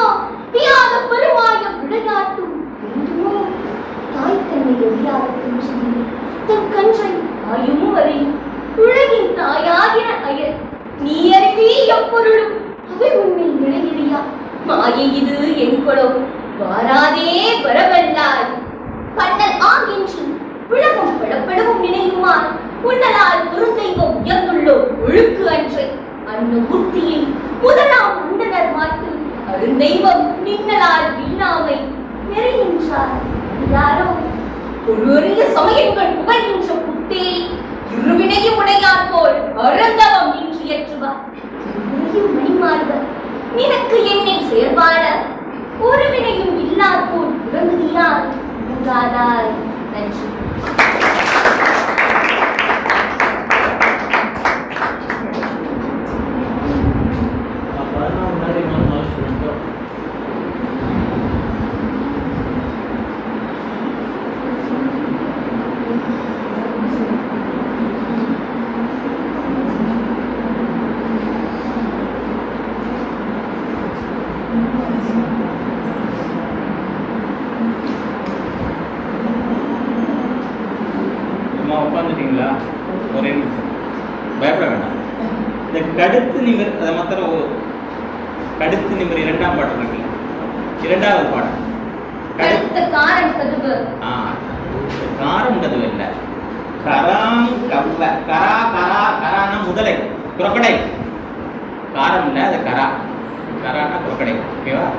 பியாத பெருமாய விளையாட்டும் வேண்டுமோ? தாய் தன்னை எதிராக தன் கன்றை ஆயும் வரை உலகின் தாயாகிற அயர் நீ அறிவி எப்பொருளும் அவை உண்மை நிலையிறியா. மாயை இது என் கொலோ வாராதே வரவல்லாய். கண்ணல் ஆகின்று உலகம் படப்படவும் நினைவுமான் உன்னலால் ஒரு தெய்வம் உயர்ந்துள்ளோ ஒழுக்கு அன்றை அன்ன மூர்த்தியை முதலாம் உண்டனர் மாட்டு அருந்தெய்வம் நின்னலால் வீணாமை நிறைகின்றார். யாரோ ஒருவரிய சமயங்கள் புகழ்கின்ற புத்தேரி இருவினையும் உடையார் போல் அறந்தவம் நின்று ஏற்றுவார். மணிமார்பர் நினக்கு என்னை செயல்பாட ஒரு வினையும் இல்லார் போல் உறங்குதியார் உறங்காதாய். நன்றி. உட்காந்துட்டீங்களா? ஒரே நிமிஷம். பயப்பட வேண்டாம். இந்த கடுத்து நிமிர் அதை மாத்திரம் கடுத்து நிமிர் இரண்டாம் பாட்டு இருக்கு, இரண்டாவது பாட்டு காரம் கதுவு. காரம் கதுவு இல்ல, கராம் கவ்வ, கரா கரா கரானா முதலை குரக்கடை, காரம் இல்ல அது கரா, கரானா குரக்கடை. ஓகேவா?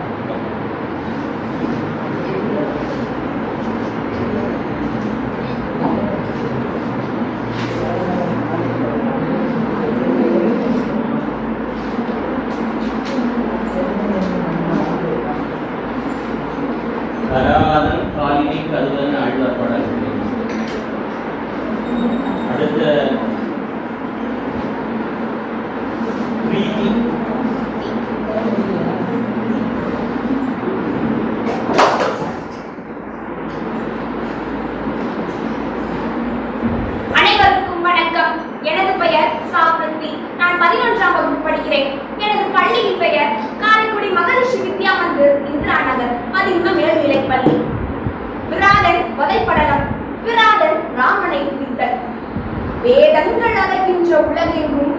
கராதன் காலினை கதுவன் ஆழ்வார் பாடல். அடுத்த பிரீத்தி. அனைவருக்கும் வணக்கம். எனது பெயர் சாப்ரத்தி. நான் 11ஆம் வகுப்பு படிக்கிறேன். எனது பள்ளியின் பெயர் காரைக்குடி மகரிஷி வித்யா மந்திர், இந்திரா நகர், 11 மேல்நிலைப் பள்ளி. விராதன் வதைப்படலம். விராதன் ராமனை பிடித்தல். வேதங்கள் அடைகின்ற உலகெங்கும்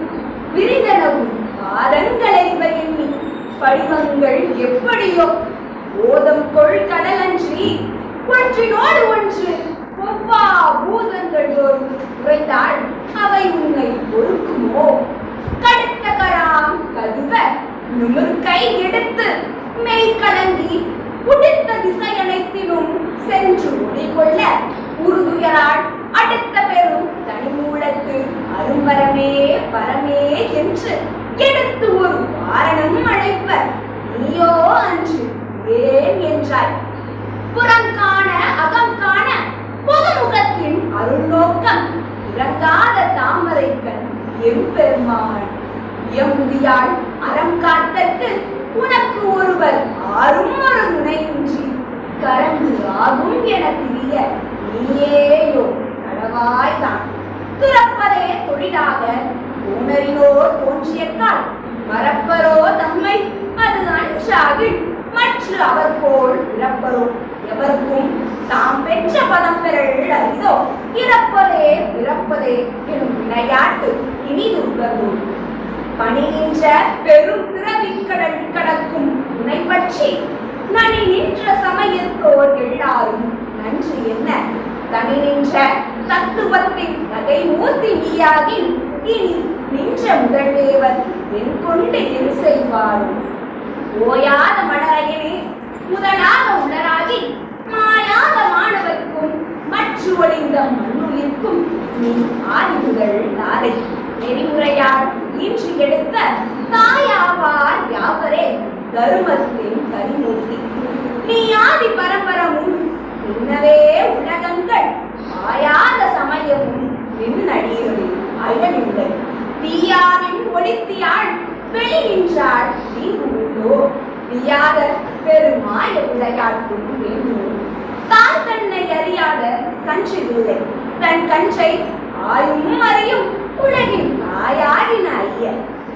விரிதனவும் பாதங்களை எண்ணி படிவங்கள் எப்படியோ ஓதம் கொள் கடலன்றி ஒன்றினோடு ஒன்று ஒவ்வா பூதங்கள் தோறும் உரைத்தாள் அவை உன்னை பொறுக்குமோ? கடுத்த கராம் கதுவ நுமிர்கை எடுத்து மெய் கலங்கி உடித்த திசை அனைத்திலும் சென்று ஒளிகொள்ள உறுதுயராள் அடுத்த பெரும் தனிமூலத்து அரும்பரமே பரமே என்று எடுத்து ஒரு வாரணம் அழைப்ப நீயோ அன்று ஏன் என்றாய். புறம் காண அகம் காண பொதுமுகத்தின் அருள் நோக்கம் இறங்காத தாமரைக்கண் எம்பெருமான் எம்புதியாள் அறம் காத்தற்கு உனக்கு ஒருவர் ஆறும் ஒரு துணையின்றி கரந்து ஆகும் என திரிய நீயேயோ கடவாய்தான். துறப்பதே தொழிலாக ஊனரினோர் தோன்றியக்கால் மறப்பரோ தம்மை அது அன்றாகில் மற்ற அவர் போல் இறப்பரோ எவருக்கும் தாம் பெற்ற பதம் பெறல் அறிதோ. இறப்பதே பிறப்பதே எனும் விளையாட்டு இனிது உணர்வோம். பணிகின்ற பெரும் பிறவிக்கடல் கடக்கும் உன்னை பற்றி நனி நின்ற சமயத்தோர் எல்லாரும் நன்றி என்ன? தனி நின்ற தத்துவத்தின் நகை மூர்த்தி நீயாகி இனி நின்ற முதல் தேவர் என் கொண்டு என் செய்வாரும். ஓயாத மலரையனே முதலாக உணராகி மாயாத மாணவர்க்கும் மற்ற ஒளிந்த மண்ணுயிர்க்கும் நீ ஆதி முதல் நாளை நெறிமுறையால் இன்று எடுத்த தாயாவார் யாவரே தருமத்தின் கரிமூர்த்தி. நீ ஆதி பரம்பரமும் இன்னவே உலகங்கள் ஆயாத சமயமும் நின்னடிகளில் அயனில்லை. தீயாவின் ஒளித்தியாள் வெளியின்றாள் நீங்குள்ளோ தீயாத பெருமாய விளையாட்டும் வேண்டுமோ. தான் தன்னை அறியாத கன்றில்லை தன் கன்றை ஆயும் அறியும் உலகின் தாயாரின் ஐய.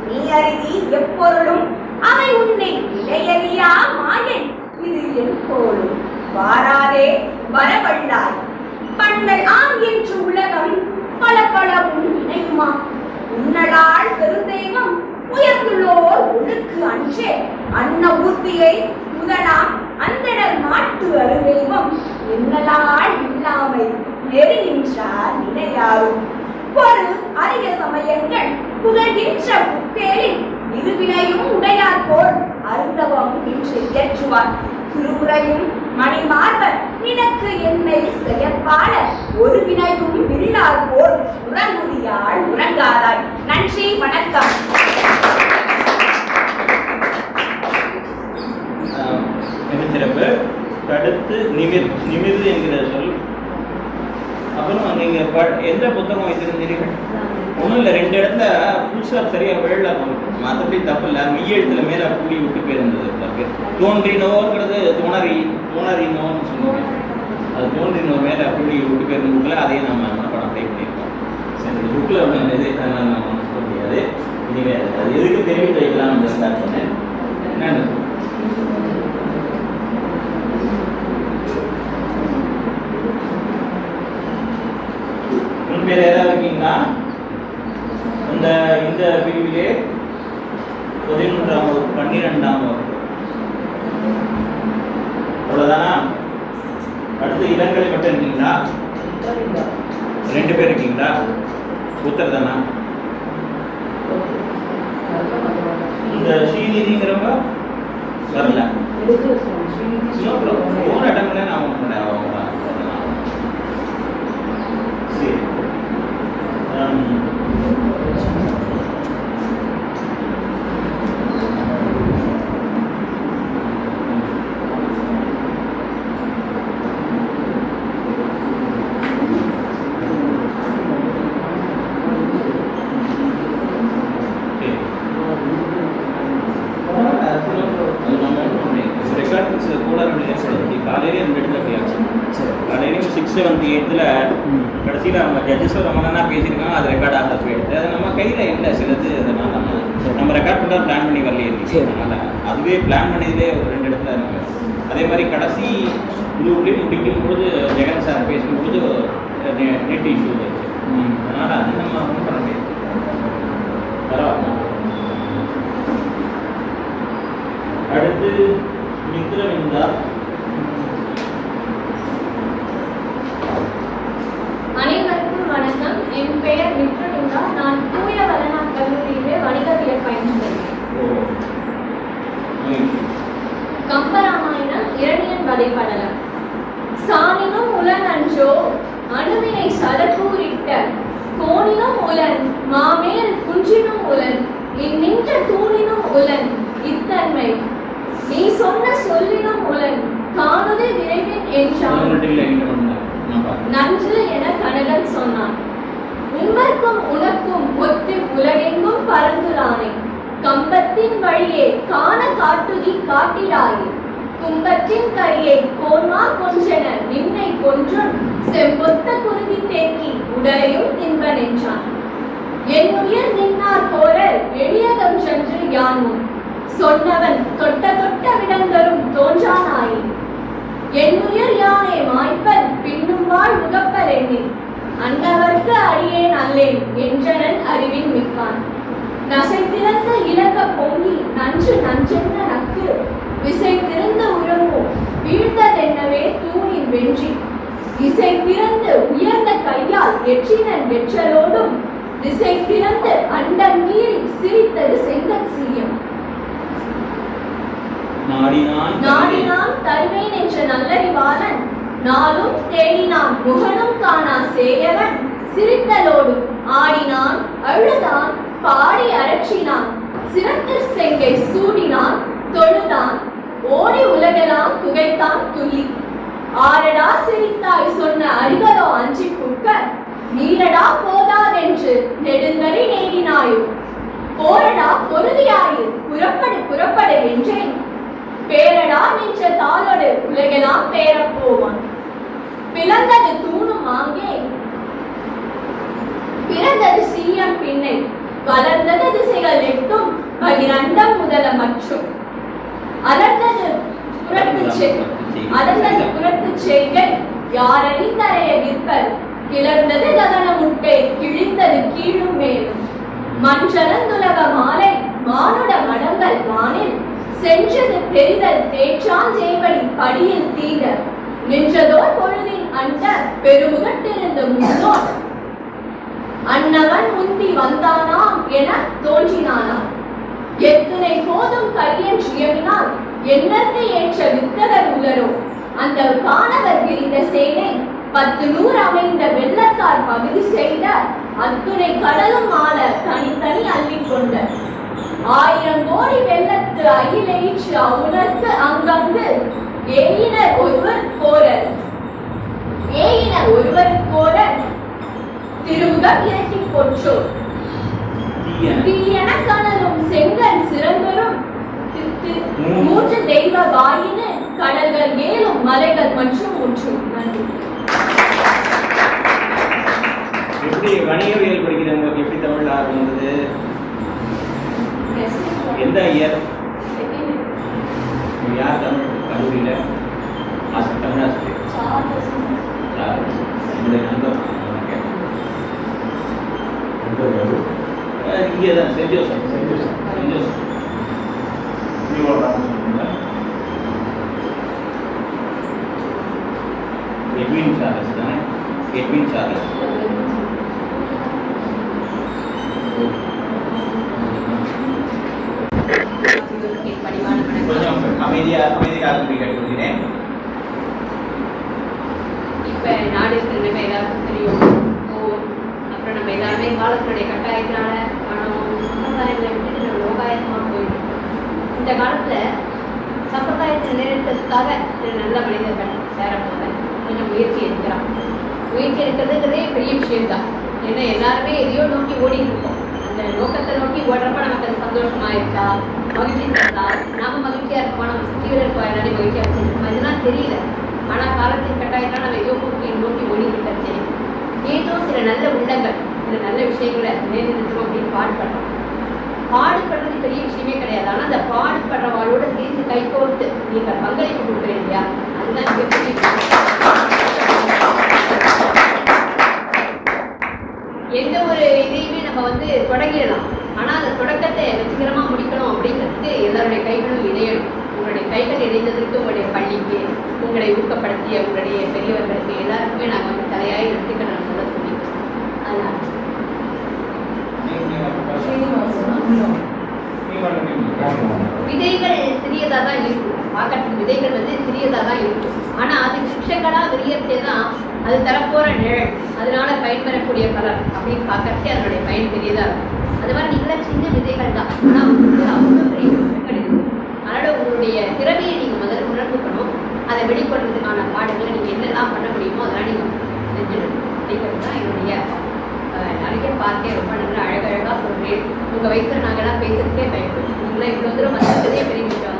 நீ அறிதி எப்பொருளும் அவை உன்னை விலையறியா மாயன் இது என் போலும் வாராதே வரவல்லாய். பண்ணல் ஆம் என்று உலகம் பல பலவும் நினைக்குமா? உன்னலால் பெருந்தெய்வம் உயர்ந்துள்ளோர் ஒழுக்கு அன்றே அன்ன ஊர்த்தியை முதலாம் அந்தனர் மாட்டு அருதெய்வம் என்னலால் இல்லாமை நெறி நின்றார் நினையாரும். ஒரு அரிய சமயங்கள் புகழ்கின்ற புத்தேரில் இருவினையும் உடையார் போல் அருந்தவம் என்று இயற்றுவார். திருவுரையும் மணிமார்பர் நினக்கு என்னை செயற்பாட ஒரு வினையும் இல்லார் போல் உறங்குதியாள் உறங்காதாய். நன்றி, வணக்கம். சிறப்பு. தடுத்து நிமிர்ந்து என்கிற சொல். அப்புறம் நீங்க எந்த புத்தகம் வைத்திருந்தீர்கள்? ஒன்றும் இல்லை, 2 இடத்துல ஃபுல் ஸ்டாப் சரியாக விழல, மற்றபடி தப்பு இல்லை. மெய்யெழுத்துல மேலே புள்ளி விட்டு போயிருந்தது. தோன்றினோங்கிறது தோணறினோன்னு சொல்லுவாங்க. அது தோன்றினோ மேலே புள்ளி விட்டு போயிருந்ததுக்குள்ள அதையும் நம்ம படம் ட்ரை பண்ணியிருக்கோம். சரி, இந்த புக்கில் ஒன்று இது நம்ம சொல்ல முடியாது. இனிமேல் அது எதுக்கு தெரிவித்து வைக்கலாம்னு ஸ்டார்ட் பண்ணேன். என்னென்ன பேர் ஏதாவது இருக்கீங்களா? இந்த இந்த பிரிவிலே 11ஆம் வகுப்பு 12ஆம் வகுப்பு அவ்வளோதானா? அடுத்து இளங்கலை மட்டும் இருக்கீங்களா? 2 பேர் இருக்கீங்களா? உத்தர் தானா? இந்த ஸ்ரீநிதிங்கிறவங்க வரல. ஃபோன் அட்டன் பண்ண நான் பண்ணேன். அவங்க சரி. காலையிலே 2 இடத்துல போயாச்சு. காலையிலேயும் 6, 7, 8ல் கடைசியில் அவங்க ஜட்ஜஸும் ரொம்ப நல்லா பேசியிருக்காங்க. அது ரெக்கார்ட் ஆக போயிடுது. அது நம்ம கையில் இல்லை சிலது. அதனால் நம்ம ரெக்கார்ட் பண்ணால் பிளான் பண்ணி வரலையே இருந்துச்சு. அதனால் அதுவே பிளான் பண்ணியதுலேயே ஒரு 2 இடத்துல நம்ம அதே மாதிரி கடைசி குரூப்லேயும் முடிக்கும் பொழுது ஜெகன் சார் பேசும்போது நெட் இஷ்யூ வந்துச்சு. அதனால் அது நம்ம ஒன்றும் பண்ண முடியாது. பரவாயில்ல. அடுத்து மித்ரவிந்தா. அனைவருக்கும் வணக்கம். என் பெயர் மித்ரவிந்தா. நான் தூய வளனார் கல்லூரியிலே வணிகவியல் பயின்று வருகிறேன். கம்பராமாயணம் இரணியன் வதைப்படலம். சாணினும் உலன் அன்றோ அணுவினை சதக்கூறிட்ட கோணினும் உலன் மாமேறு குன்றினும் உலன் இந்நின்ற தூணினும் உலன் இத்தன்மை நீ சொன்ன சொல்லினும் உலன் காணுது விரைவின் என்றான். நன்று என கனகன் சொன்னான். உம்மர்க்கும் உனக்கும் ஒத்து உலகெங்கும் பரந்துரானே கம்பத்தின் வழியே காண காட்டுதி காட்டிடாயே கும்பத்தின் கரியை கோன்மா கொன்றென நின்னை கொன்றும் செம்பொத்த குருதி தேக்கி உடலையும் தின்பன் என்றான். என் உயிர் நின்னார் போரல் எளியகம் சென்று யானும் சொன்னவன் தொட்ட தொட்ட விடந்தரும் தோன்றானாயே என் உயிர் யானே மாய்ப்பன் பின்னும் வாழ் முகப்பல் எண்ணி அன்னவர்க்கு அடியேன் அல்லேன் என்றனன் அறிவின் மிக்கான். நசை திறந்த இலக்க பொங்கி நன்று நஞ்சென்ன நக்கு விசை திறந்த உறவோ வீழ்ந்ததென்னவே தூணின் வென்றி இசை திறந்து உயர்ந்த கையால் வெற்றினன் வெற்றலோடும் திசை திறந்து அண்டம் மீறி சிரித்தது செங்கற் சீயம். நாடினான் தருவேன் என்ற நல்லறிவாளன் நாளும் தேடினான் முகனும் காணா சேயவன் சிரித்தலோடு ஆடினான் அழுதான் பாடி அரற்றினான் சிரத்திற் செங்கை சூடினான் தொழுதான் ஓடி உலகெல்லாம் புகைத்தான் துள்ளி. ஆரடா சிரித்தாய் சொன்ன அறிகளோ அஞ்சி புக்க நீரடா போதாதென்று நெடுங்கரை நேடினாயோ போரடா பொருதியாயு புறப்படு புறப்படு என்றேன் பேரடா நின்ற தாளோடு உலகெல்லாம் பேரப் போவான். பிளந்தது தூணும் ஆங்கே பிறந்தது சீயம் பின்னை வளர்ந்தது திசைகள் எட்டும் பகிரண்டம் முதல மற்றும் அலர்ந்தது புறத்து செய்கை யாரறிந்தறைய விற்பர் கிளர்ந்தது ககன முட்டை கிழிந்தது கீழும் மேலும் மன்றலந்துலக மாலை மானுட மடங்கள் வானில் சென்றது பெரிதல் தேற்றான் ஜெய்வழி படியில் தீண்ட நின்றதோர் பொழுதின் அண்ட பெருமுகட்டிருந்த முன்னோன் அன்னவன் முந்தி வந்தானாம் என தோன்றினானாம். எத்தனை போதும் கையன் சுயமினால் எண்ணத்தை ஏற்ற வித்தகர் உலரோ அந்த காணவர் விரிந்த சேனை 10 அமைந்த வெள்ளத்தார் பகுதி செய்த அத்துணை கடலும் ஆள தனித்தனி அள்ளிக்கொண்ட 1000 கோடி வெள்ளத்து அயிலேற்று அவுணர்க்கு அங்கங்கு ஏயினர் ஒருவர் கோரர் திருமுகம் இரட்டி பொற்றோர் தீயன கனலும் செங்கன் சிறந்தரும் 3 தெய்வ வாயின கடல்கள் 7 மலைகள் மற்றும் முற்றும். நன்றி. எப்படி வணிகவியல் படிக்கிறவங்களுக்கு எப்படி தமிழ் ஆர்வம் வந்தது? எந்த இயர்? யார் தமிழ் கல்லூரியில் தமிழ் ஆசிரியர்? என்னுடைய நண்பர் இங்கே தான் சென்ட் ஜோசப் எட்வின் சார்லஸ் தானே எட்வின் சார்லஸ் கொஞ்சம் அமைதியாக கேட்டுக்கொள்கிறேன். இப்போ நாடு இருக்கிற நிலைமை எல்லாருக்கும் தெரியும். அப்புறம் நம்ம எல்லாருமே காலத்தினுடைய கட்டாயத்தினால பணம் சம்பிரதாயங்களை விட்டுட்டு நம்ம லோகாயத்தமாக போயிட்டு இந்த காலத்தில் சம்பிரதாயத்தை நிலைநிறுத்ததுக்காக நல்ல மனிதர்கள் சேரப்போக கொஞ்சம் முயற்சி எடுக்கிறான். முயற்சி எடுக்கிறதுங்கிறதே பெரிய விஷயம்தான். ஏன்னா எல்லாருமே எதையோ நோக்கி ஓடிட்டு இருக்கோம். அந்த நோக்கத்தை நோக்கி ஓடுறப்ப நமக்கு அது சந்தோஷமா இருக்கா, மகிழ்ச்சி இருக்கா, நாம மகிழ்ச்சியா இருக்கோமா, நம்ம சுற்றியில் இருக்கோம் எல்லாரையும் மகிழ்ச்சியா வச்சிருக்கோம், இதெல்லாம் தெரியல. ஆனால் காலத்தின் கட்டாயத்தான் நம்ம ஏதோ நோக்கி ஓடிக்கிட்டே ஏதோ சில நல்ல உள்ளங்கள் சில நல்ல விஷயங்களை நிலைநிறுத்தணும் அப்படின்னு பாடுபடுறோம். பாடுபடுறது பெரிய விஷயமே கிடையாது. ஆனால் அந்த பாடுபடுறவாளோட சேர்ந்து கைகோர்த்து நீங்கள் பங்களிப்பு கொடுக்குறீங்க இல்லையா, அதுதான் மிகப்பெரிய எந்த ஒரு இதையுமே நம்ம தொடங்கிடலாம். ஆனால் அந்த தொடக்கத்தை வெற்றிகரமாக முடிக்கணும் அப்படிங்கிறதுக்கு எல்லாருடைய கைகளும் இணையணும். உங்களுடைய கைகள் இணைந்ததற்கு உங்களுடைய பள்ளிக்கு, உங்களை ஊக்கப்படுத்திய உங்களுடைய பெரியவர்களுக்கு எல்லாருக்குமே நாங்கள் தலையாய் நன்றிகள் நான் சொல்ல சொல்லிக்கிறோம். அதனால் விதைகள் சிறியதாக தான் இருக்கும். பார்க்கறதுக்கு விதைகள் சிறியதாக தான் இருக்கும். ஆனால் அது விருட்சங்களாக விரியறதே தான் அது தரப்போகிற நிழல், அதனால பயன்பெறக்கூடிய பலர் அப்படின்னு பார்க்கறதே அதனுடைய பயன் பெரியதாக இருக்கும். அது மாதிரி நீங்களாம் சின்ன விதைகள் தான், ஆனால் அவ்வளோ பெரிய விருட்சங்கள் இருக்குது. அதனால் உங்களுடைய திறமையை நீங்கள் முதல்ல உணர்ந்துக்கணும். அதை வெளிப்படுறதுக்கான பாடங்களை நீங்கள் என்னெல்லாம் பண்ண முடியுமோ அதெல்லாம் நீங்கள் செஞ்சிடணும் அப்படிங்கிறது தான் என்னுடைய நிறைய பார்க்க ரொம்ப நல்லா அழகழகாக சொல்கிறேன். உங்கள் வயசில் நாங்கள்லாம் பேசுறதுக்கே பயன்படும். நீங்களாம் இவ்வளோ தூரம் வந்ததே பெரிய விஷயம்.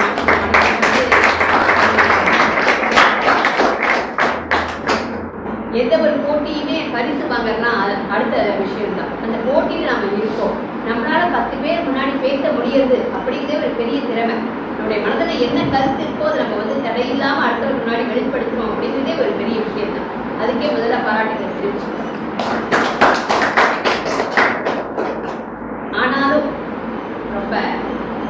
எந்த ஒரு போட்டியுமே பரிசு வாங்கறதுனா அடுத்த விஷயம் தான். அந்த போட்டியில் நம்ம இருக்கோம், நம்மளால 10 பேர் முன்னாடி பேச முடியுது அப்படிங்கிறதே ஒரு பெரிய திறமை. நம்முடைய மனதில் என்ன கருத்து இருக்கோ அதை நம்ம தடையில்லாமல் அடுத்தவங்க முன்னாடி வெளிப்படுத்தணும் அப்படிங்கிறதே ஒரு பெரிய விஷயம் தான். அதுக்கே முதல்ல பாராட்டுகள் தெரிவிச்சுக்கிறோம். ஆனாலும் ரொம்ப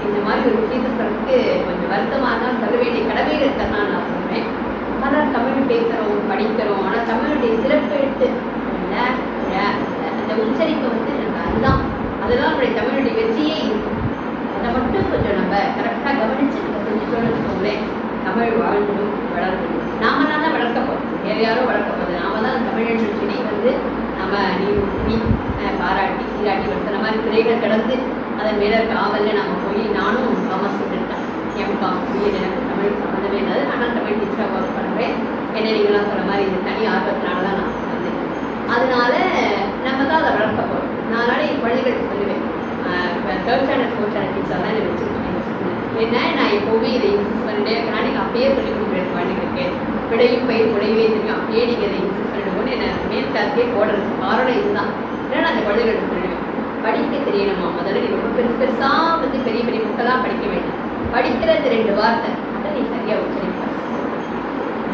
இந்த மாதிரி ஒரு விஷயத்தை சொல்றதுக்கு கொஞ்சம் வருத்தமாக இருந்தாலும் சொல்ல வேண்டிய கடமையில் இருக்கிறதா நான் சொல்றேன். ஆனால் தமிழ் பேசுகிறோம், படிக்கிறோம், ஆனால் தமிழுடைய சிறப்பெழுத்து அந்த உச்சரிப்பை நம்ம அதுதான் நம்முடைய தமிழுடைய வெற்றியே இருக்கும். அதை மட்டும் கொஞ்சம் நம்ம கரெக்டாக கவனித்து நம்ம செஞ்சுட்டோம்னு வச்சுக்கோங்களேன், தமிழ் வாழ்ந்துடும் வளர்ந்துடும். நாம தான் வளர்க்க போகிறோம், வேறு யாரும் வளர்க்க போகுது. நாம தான் தமிழ் செடி நம்ம நீ பாராட்டி சீராட்டி வருஷம் மாதிரி திரைகள் கடந்து அதன் மேலே இருக்க ஆவலில் நம்ம போய் நானும் காமர்ஸ் பண்ணிட்டேன். எம்காம் பிஎட் எனக்கு தமிழ் சம்மந்தமே இல்லாது. ஆனால் தமிழ் டீச்சராக ஒர்க் பண்ணுறேன். என்ன நீங்களாம் சொல்கிற மாதிரி இது தனி ஆர்வத்தினால தான் நான் வந்தேன். அதனால நம்ம தான் அதை வளர்க்க போகிறோம். அதனால் என் குழந்தைகளுக்கு சொல்லுவேன், இப்போ 3rd standard 4th standard teacher தான் என்னை வச்சுருக்கேன். ஏன்னா நான் எப்போவுமே இதை இன்சிஸ்ட் பண்ணிட்டே இருக்கேன். நீங்கள் அப்பயே சொல்லிக் கொடுக்குறேன் குழந்தைகளுக்கு, விடையும் பயிர் உடையவே தெரியும், அப்பயே நீங்கள் இதை இன்சிஸ்ட் பண்ணிடுவோன்னு என்னை மேல் கிளாஸ்க்கே போடுறது காரணம் இதுதான். ஏன்னா அந்த குழந்தைகளுக்கு சொல்லுவேன், படிக்க தெரியணுமா முதல்ல. நீ ரொம்ப பெருசாக பெரிய பெரிய புக்கெல்லாம் படிக்க வேண்டாம். படிக்கிறது 2 வார்த்தை அதை நீ சரியாக உச்சரிப்ப,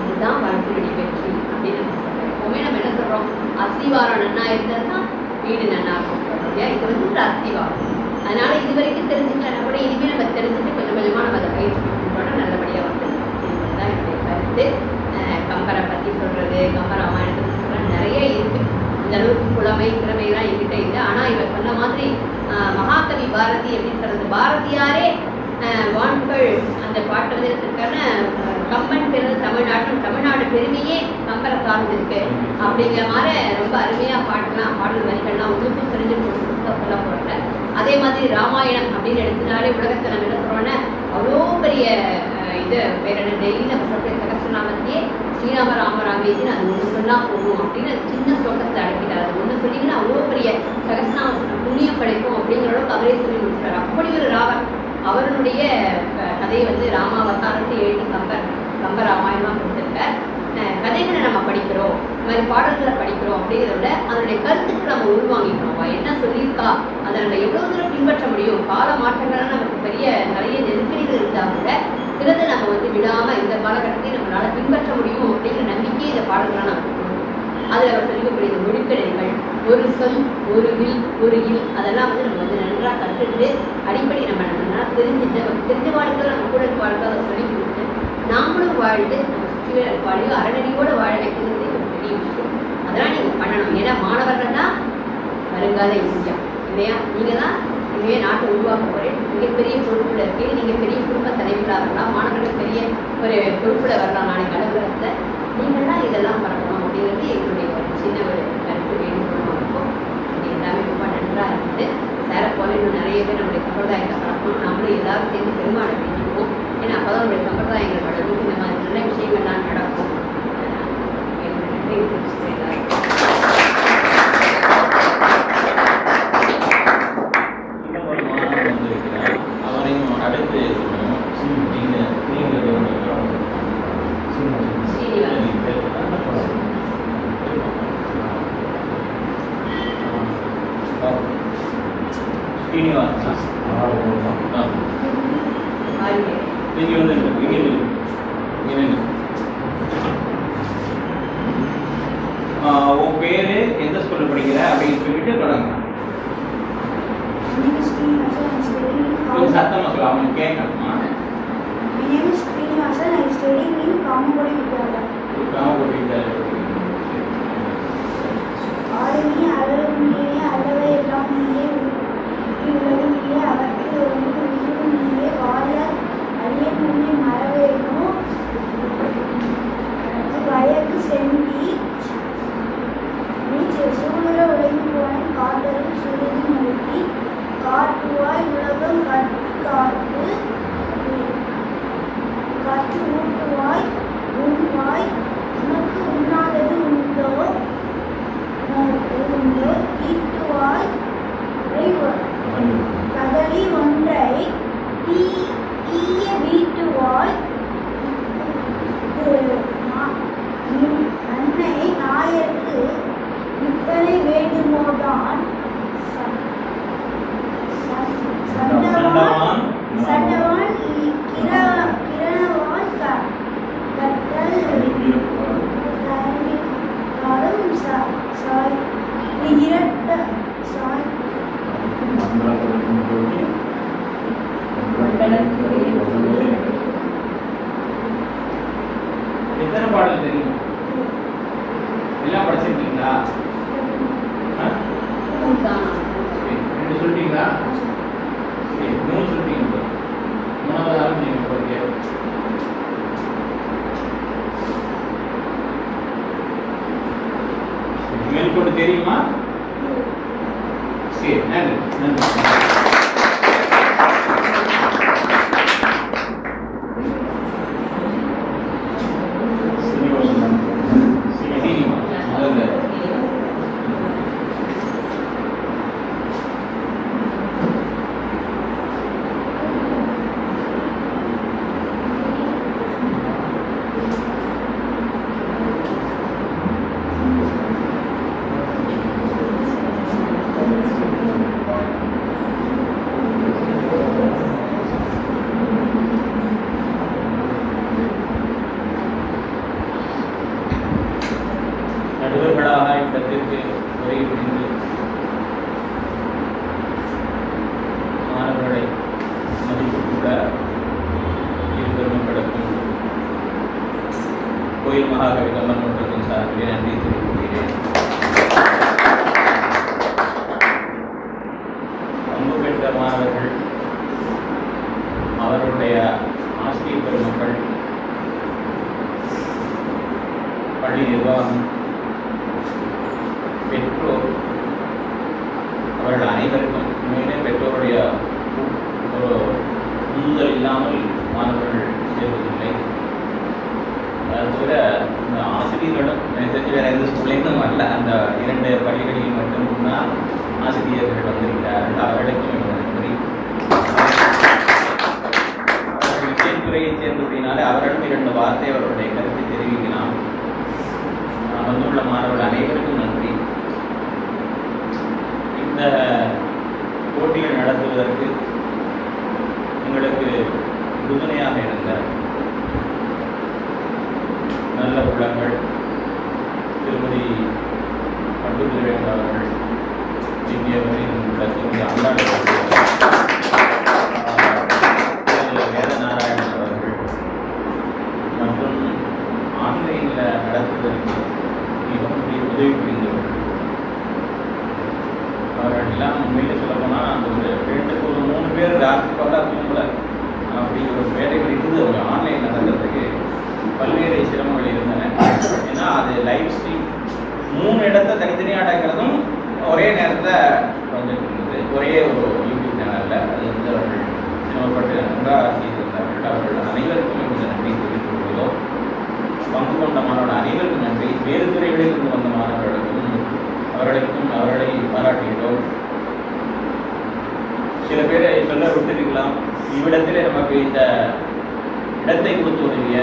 இதுதான் வாழ்க்கையுடைய வெற்றி அப்படின்னு நம்ம சொல்கிறோம். எப்போவுமே நம்ம என்ன சொல்கிறோம், அஸ்திவாரம் நன்னா இருந்ததுன்னா வீடு நன்னா இருக்கும் சொல்கிறோம் இல்லையா. இது ஒரு அஸ்திவாரம். அதனால் இது வரைக்கும் தெரிஞ்சுக்கலாம் கூட இனிமேல் நம்ம தெரிஞ்சுட்டு கொஞ்சம் கொஞ்சமாக நம்ம அதை பயிற்சி பண்ணுறோன்னா நல்லபடியாக வந்துடும். இதுதான் என்னுடைய கருத்து. கம்பரை பற்றி சொல்கிறது, கம்பராமாயணத்தை பற்றி சொல்கிறது நிறைய இருக்குது. இந்த அளவுக்கு புலமை திறமையெல்லாம் என்கிட்ட இல்லை. ஆனால் இவர் சொன்ன மாதிரி மகாகவி பாரதி அப்படின்னு சொல்கிறது, பாரதியாரே வான்கள் அந்த பாட்டு எடுத்திருக்கான கம்பன் பிறந்த தமிழ்நாடு பெருமையே கம்பரை சார்ந்திருக்கு அப்படிங்கிற மாதிரி ரொம்ப அருமையாக பாடல் வரிகள்லாம் உங்களுக்கு தெரிஞ்சுட்டு சொல்ல போகிறாங்க. அதே மாதிரி ராமாயணம் அப்படின்னு எடுத்துனாலே உலகத்தை நம்ம என்ன சொல்கிறோன்னா அவ்வளோ பெரிய இது வேற என்ன டெய்லி நம்ம சொல்கிற சகஸ்ரநாமத்தையே ஸ்ரீராம ராமராமேஜின்னு அது ஒன்று சொன்னால் போகும் அப்படின்னு அது சின்ன ஸ்லோகத்தில் அடக்கிட்டார். அது ஒன்று சொன்னீங்கன்னா அவ்வளோ பெரிய சகஸ்ரநாமம் புண்ணியம் கிடைக்கும் அப்படிங்கிற அளவுக்கு அவரே சொல்லி கொடுக்குறாரு. அப்படி ஒரு ராவன் அவருடைய கதையை ராமாவதாரத்தை எழுதி கம்ப ராமாயணமாக கொடுத்துருக்கார். கதைகளை நம்ம படிக்கிறோம், இந்த மாதிரி பாடல்களை படிக்கிறோம் அப்படிங்கிறத விட அதனுடைய கருத்துக்கு நம்ம உள்வாங்கிக்கணும். அவள் என்ன சொல்லியிருக்கா அதை நம்ம எவ்வளோ தூரம் பின்பற்ற முடியும். கால மாற்றங்கள்லாம் நமக்கு நிறைய நெருக்கடிகள் இருந்தால் கூட சிலது நம்ம விடாமல் இந்த காலகட்டத்தையும் நம்மளால் பின்பற்ற முடியும் அப்படிங்கிற நம்பிக்கையை இந்த பாடல்கள்லாம் நமக்கு கொடுக்கும். அதில் அவர் சொல்லிக்கக்கூடிய ஒழுக்க நெறிகள், ஒரு சொல், ஒரு வில், ஒரு இல் அதெல்லாம் வந்து நம்ம வந்து நன்றாக கற்றுட்டு அடிப்படை நம்ம நல்லா தெரிஞ்சுட்டு தெரிஞ்ச வாழ்க்கை நம்ம கூட இருக்க வாழ்க்கை அதை சொல்லி கொடுத்து நாமளும் வாழ்ந்து நம்ம சுற்றி வாழ்வு அறநெறியோடு வாழ வைக்கிறது ஒரு பெரிய விஷயம். அதெல்லாம் நீங்கள் பண்ணணும். ஏன்னா மாணவர்கள் தான் வருங்கால இந்தியா இல்லையா? நீங்கள் தான் இனிமே நாட்டை உருவாக்க போகிறேன். மிகப்பெரிய பொறுப்பில் இருக்கேன். நீங்கள் பெரிய குடும்ப தலைவர்களாக வரலாம், மாணவர்கள் பெரிய ஒரு பொறுப்பில் வரலாம் நாளைக்கு அலுவலகத்தில். நீங்கள் தான் இதெல்லாம் பண்ணணும் அப்படிங்கிறது எங்களுடைய ஒரு சின்ன ஒரு கருத்து வேண்டுகோளாக இருக்கும். இது எல்லாமே ரொம்ப நன்றாக இருக்குது. சேர போல இன்னும் நிறைய பேர் நம்முடைய சம்பிரதாயத்தை பழக்கணும். நம்மளும் எல்லாரும் சேர்ந்து பெருமாளை வேண்டிக்குவோம். ஏன்னா அப்போ தான் நம்முடைய சம்பிரதாயங்கள் வளரும். இந்த மாதிரி நல்ல விஷயங்கள்லாம் நடக்கும். என்னுடைய நன்றி தெரிவிச்சுக்கிறேன். உன் பேரு எந்த ஸ்கூல்ல படிக்கிற அப்படின்னு சொல்லிட்டு தொடங்க. கொஞ்சம் சத்தமா சொல்ல, அவனுக்கு கேட்கணுமா? My name is Srinivasan. I am studying in Kamapodi Vidyalaya. Kamakoti Vidyalaya. Arani அளவுமே அளவை எல்லாம் நீயே உலகம் நீயே அவற்றில் ஒன்று உயிரும் நீயே வாரியார் அழிய முன்னே மறவேணும் வயக்கு சென்றி நீ சூழல உழைந்து போன காதலும் சுருதி மொழி காட்டுவாய் உலகம் கட்டி காத்து காற்று ஊட்டுவாய் உண்வாய் உனக்கு உண்ணாதது உண்டோ தீட்டுவாய் கதலி ஒன்றை தீய வீட்டுவாய் அன்னை நாயருக்கு இத்தனை வேண்டுமோதான் சண்டவான் கிரணவான் கட்டல் எத்தனை பாடல் தெரியும்? எல்லாம் படிச்சிருக்கீங்களா? ரெண்டு சொல்லிட்டீங்களா? மூணு சொல்லிட்டீங்க. மூணாவது ஆரம்பிச்சீங்க படிக்க. மேற்கொண்டு தெரியுமா? சரி, நன்றி நன்றி. நடுவர்களாக இடத்திற்கு உரை புரிந்து மாணவர்களை மதிப்புக்கூட இருபெருமக்களுக்கும் கோயில் மகாகவி கம்மன் மன்றத்தின் சார்பிலே நன்றி தெரிவிக்கிறேன். பங்கு பெற்ற மாணவர்கள், அவர்களுடைய ஆசிரியர் பெருமக்கள், பள்ளி நிர்வாகம், பெற்றோர், அவர்கள் அனைவருக்கும் உண்மையிலே பெற்றோருடைய ஒரு உந்துதல் இல்லாமல் மாணவர்கள் சேர்வதில்லை. அது தவிர இந்த ஆசிரியர்களும் எனக்கு தெரிஞ்சு வேறு எந்த ஸ்கூல்லேருந்தும் வரல. அந்த 2 பள்ளிகளில் மட்டும்தான் ஆசிரியர்கள் வந்திருக்கிறார்கள். அவர்களுக்கும் என்னோட நன்றி. அவர்கள் விஜயத்துறையை சேர்ந்ததினாலே அவர்களும் 2 வார்த்தை அவர்களுடைய கருத்தை தெரிவிக்கலாம். வந்துள்ள மாணவர்கள் அனைவருக்கும் நன்றி. இந்த போட்டிகள் நடத்துவதற்கு எங்களுக்கு உறுதுணையாக இருந்த நல்ல உள்ளங்கள், திருமதி பட்டுத்திருவேன் அவர்கள், இந்தியவரின் அந்தாண்ட வேதநாராயணன் அவர்கள் மற்றும் ஆன்லைனில் நடத்துவதற்கு மிகவும் உதவி புரிந்தவர்கள். அவர்கள் எல்லாம் உண்மையிலே சொல்லப்போனால் அந்த ஒரு 2-3 பேர் ராத்திரி பகலா தூங்கலை அப்படிங்கிற ஒரு வேலைகள் இருந்து அவங்க ஆன்லைன் நடத்துறதுக்கு பல்வேறு சிரமங்கள் இருந்தன. ஏன்னா அது லைவ் ஸ்ட்ரீம் 3 இடத்த தனித்தனியாக அடக்கிறதும் ஒரே நேரத்தில் வந்துட்டு இருந்தது. ஒரே ஒரு யூடியூப் சேனலில் அது வந்து அவர்கள் சிரமப்பட்டு நன்றாக செய்திருந்தார்கள். அவர்கள் அனைவருக்கும் இந்த நன்றி தெரிவித்துக் கொள்கிறோம். பங்கு கொண்ட மாணவர்கள் அனைவருக்கும் நன்றி. வேறு துறைகளில் இருந்து வந்த மாணவர்களுக்கும் அவர்களை பாராட்டுகிறோம். சில பேரை சொல்ல விட்டுருக்கலாம், இவ்விடத்திலே நமக்கு இந்த இடத்தை கொடுத்து உதவிய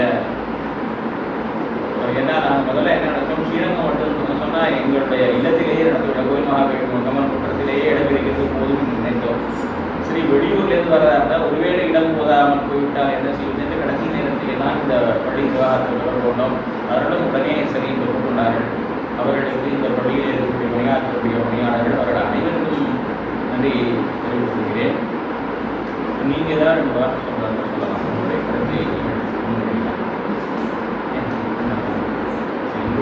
என்ன நாங்கள் முதல்ல என்ன நடத்தோம், ஸ்ரீரங்கம் மட்டும் சொன்னால் எங்களுடைய இல்லத்திலேயே நடத்துகிற கோயில் மகாபெரும் கமல் குற்றத்திலேயே இடம் இருக்கிறது போதும் நினைத்தோம். சரி, வெளியூர்லேருந்து வரதா இருந்தால் ஒருவேளை இடம் போதாமல் போய்விட்டால் என்ன செய்வது, கடைசி நேரத்தில் தான் இந்த பள்ளி நிர்வாகத்தில் தொடர்பு கொண்டோம். அவர்களும் உடனே சரி கொண்டார்கள். அவர்களுக்கு இந்த பள்ளியில் இருக்கக்கூடிய பணியாற்றக்கூடிய பணியாளர்கள் அவர்கள் அனைவருக்கும் நன்றி தெரிவித்துக் கொள்கிறேன். நீங்கள் ஏதாவது 2 வார்த்தை சொல்லலாம், உங்களுடைய கருத்தை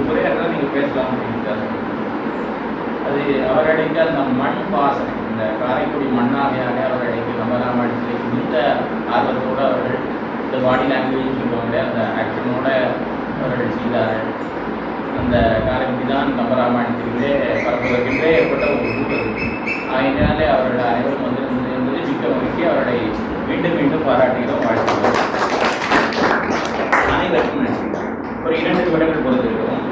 முறை இருந்தால் நீங்கள் பேசலாம் அப்படின்ட்டார். அது அவர்களுக்கு அந்த மண் வாசனை, இந்த காரைக்குடி மண்ணாகையாக அவர்களுக்கு கம்பராமாயணத்தில் இந்த ஆர்வத்தோடு அவர்கள் இந்த பாடி லாங்குவேஜ் சொல்லுவாங்க, அந்த ஆக்ஷனோட அவர்கள் செய்தார்கள். அந்த காரைக்குடி தான் கம்பராமாயணத்திலே பரப்புவதற்கென்றே ஏற்பட்ட ஒரு ஊழல். ஆகினாலே அவர்கள் அனைவரும் வந்திருந்தது என்பது மிக்க மகிழ்ச்சி. அவர்களை மீண்டும் மீண்டும் பாராட்டுகிறோம், வாழ்த்துகிறோம். அனைவருக்கும் நன்றி. ஒரு 2 நிமிடங்கள் பொறுத்திருக்கிறோம்.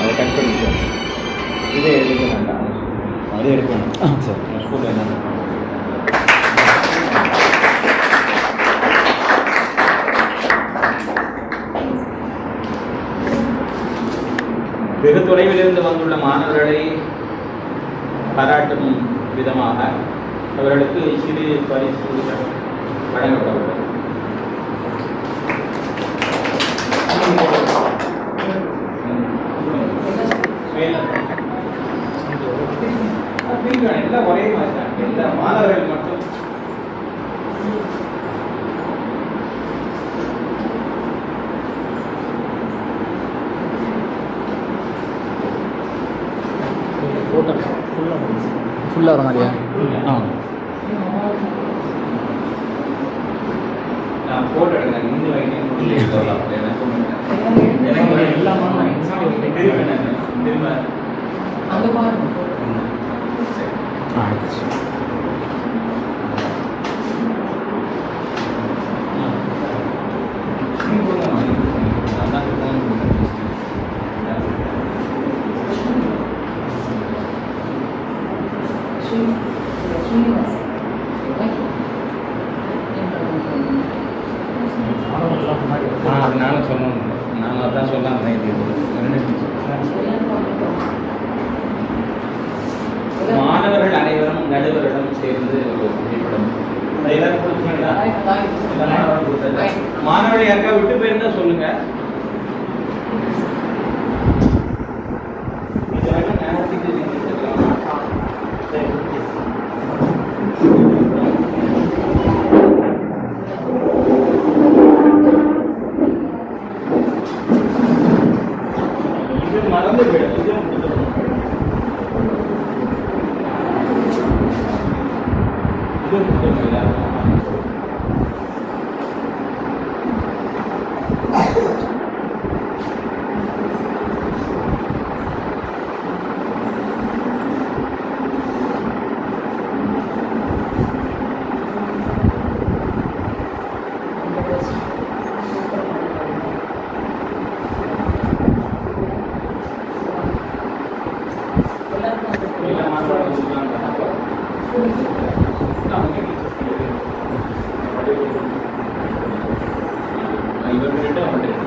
அதை கட் பண்ணிக்கலாம். இதை எடுக்க வேண்டாம், அதை எடுக்கணும். சரி, ஸ்கூலில் என்ன வெகு தொலைவிலிருந்து வந்துள்ள மாணவர்களை பாராட்டும் விதமாக அவர்களுக்கு சிறு பரிசு வழங்கப்படவில்லை. எல்லாம் ஒரே மாதிரி தான், எல்லா மாணவர்கள் மட்டும் ஃபுல்லாக வர மாதிரியா? நான் போட்டோ எடுக்கிறேன். இன்னும் திரும்ப அந்த மாதிரி அது நானும் சொல்லணும். நானும் அதான் சொல்லலாம். மாணவர்கள் அனைவரும் நடுவரிடம் சேர்ந்து ஒரு புகைப்படம் எல்லாரும் கொடுத்தீங்களா? மாணவர்கள் யாருக்கா விட்டு போயிருந்தா சொல்லுங்க. மறந்து போயிடும். இது பண்ணிட்டு அவங்கள்ட்ட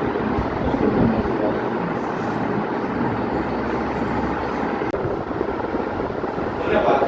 என்னப்பா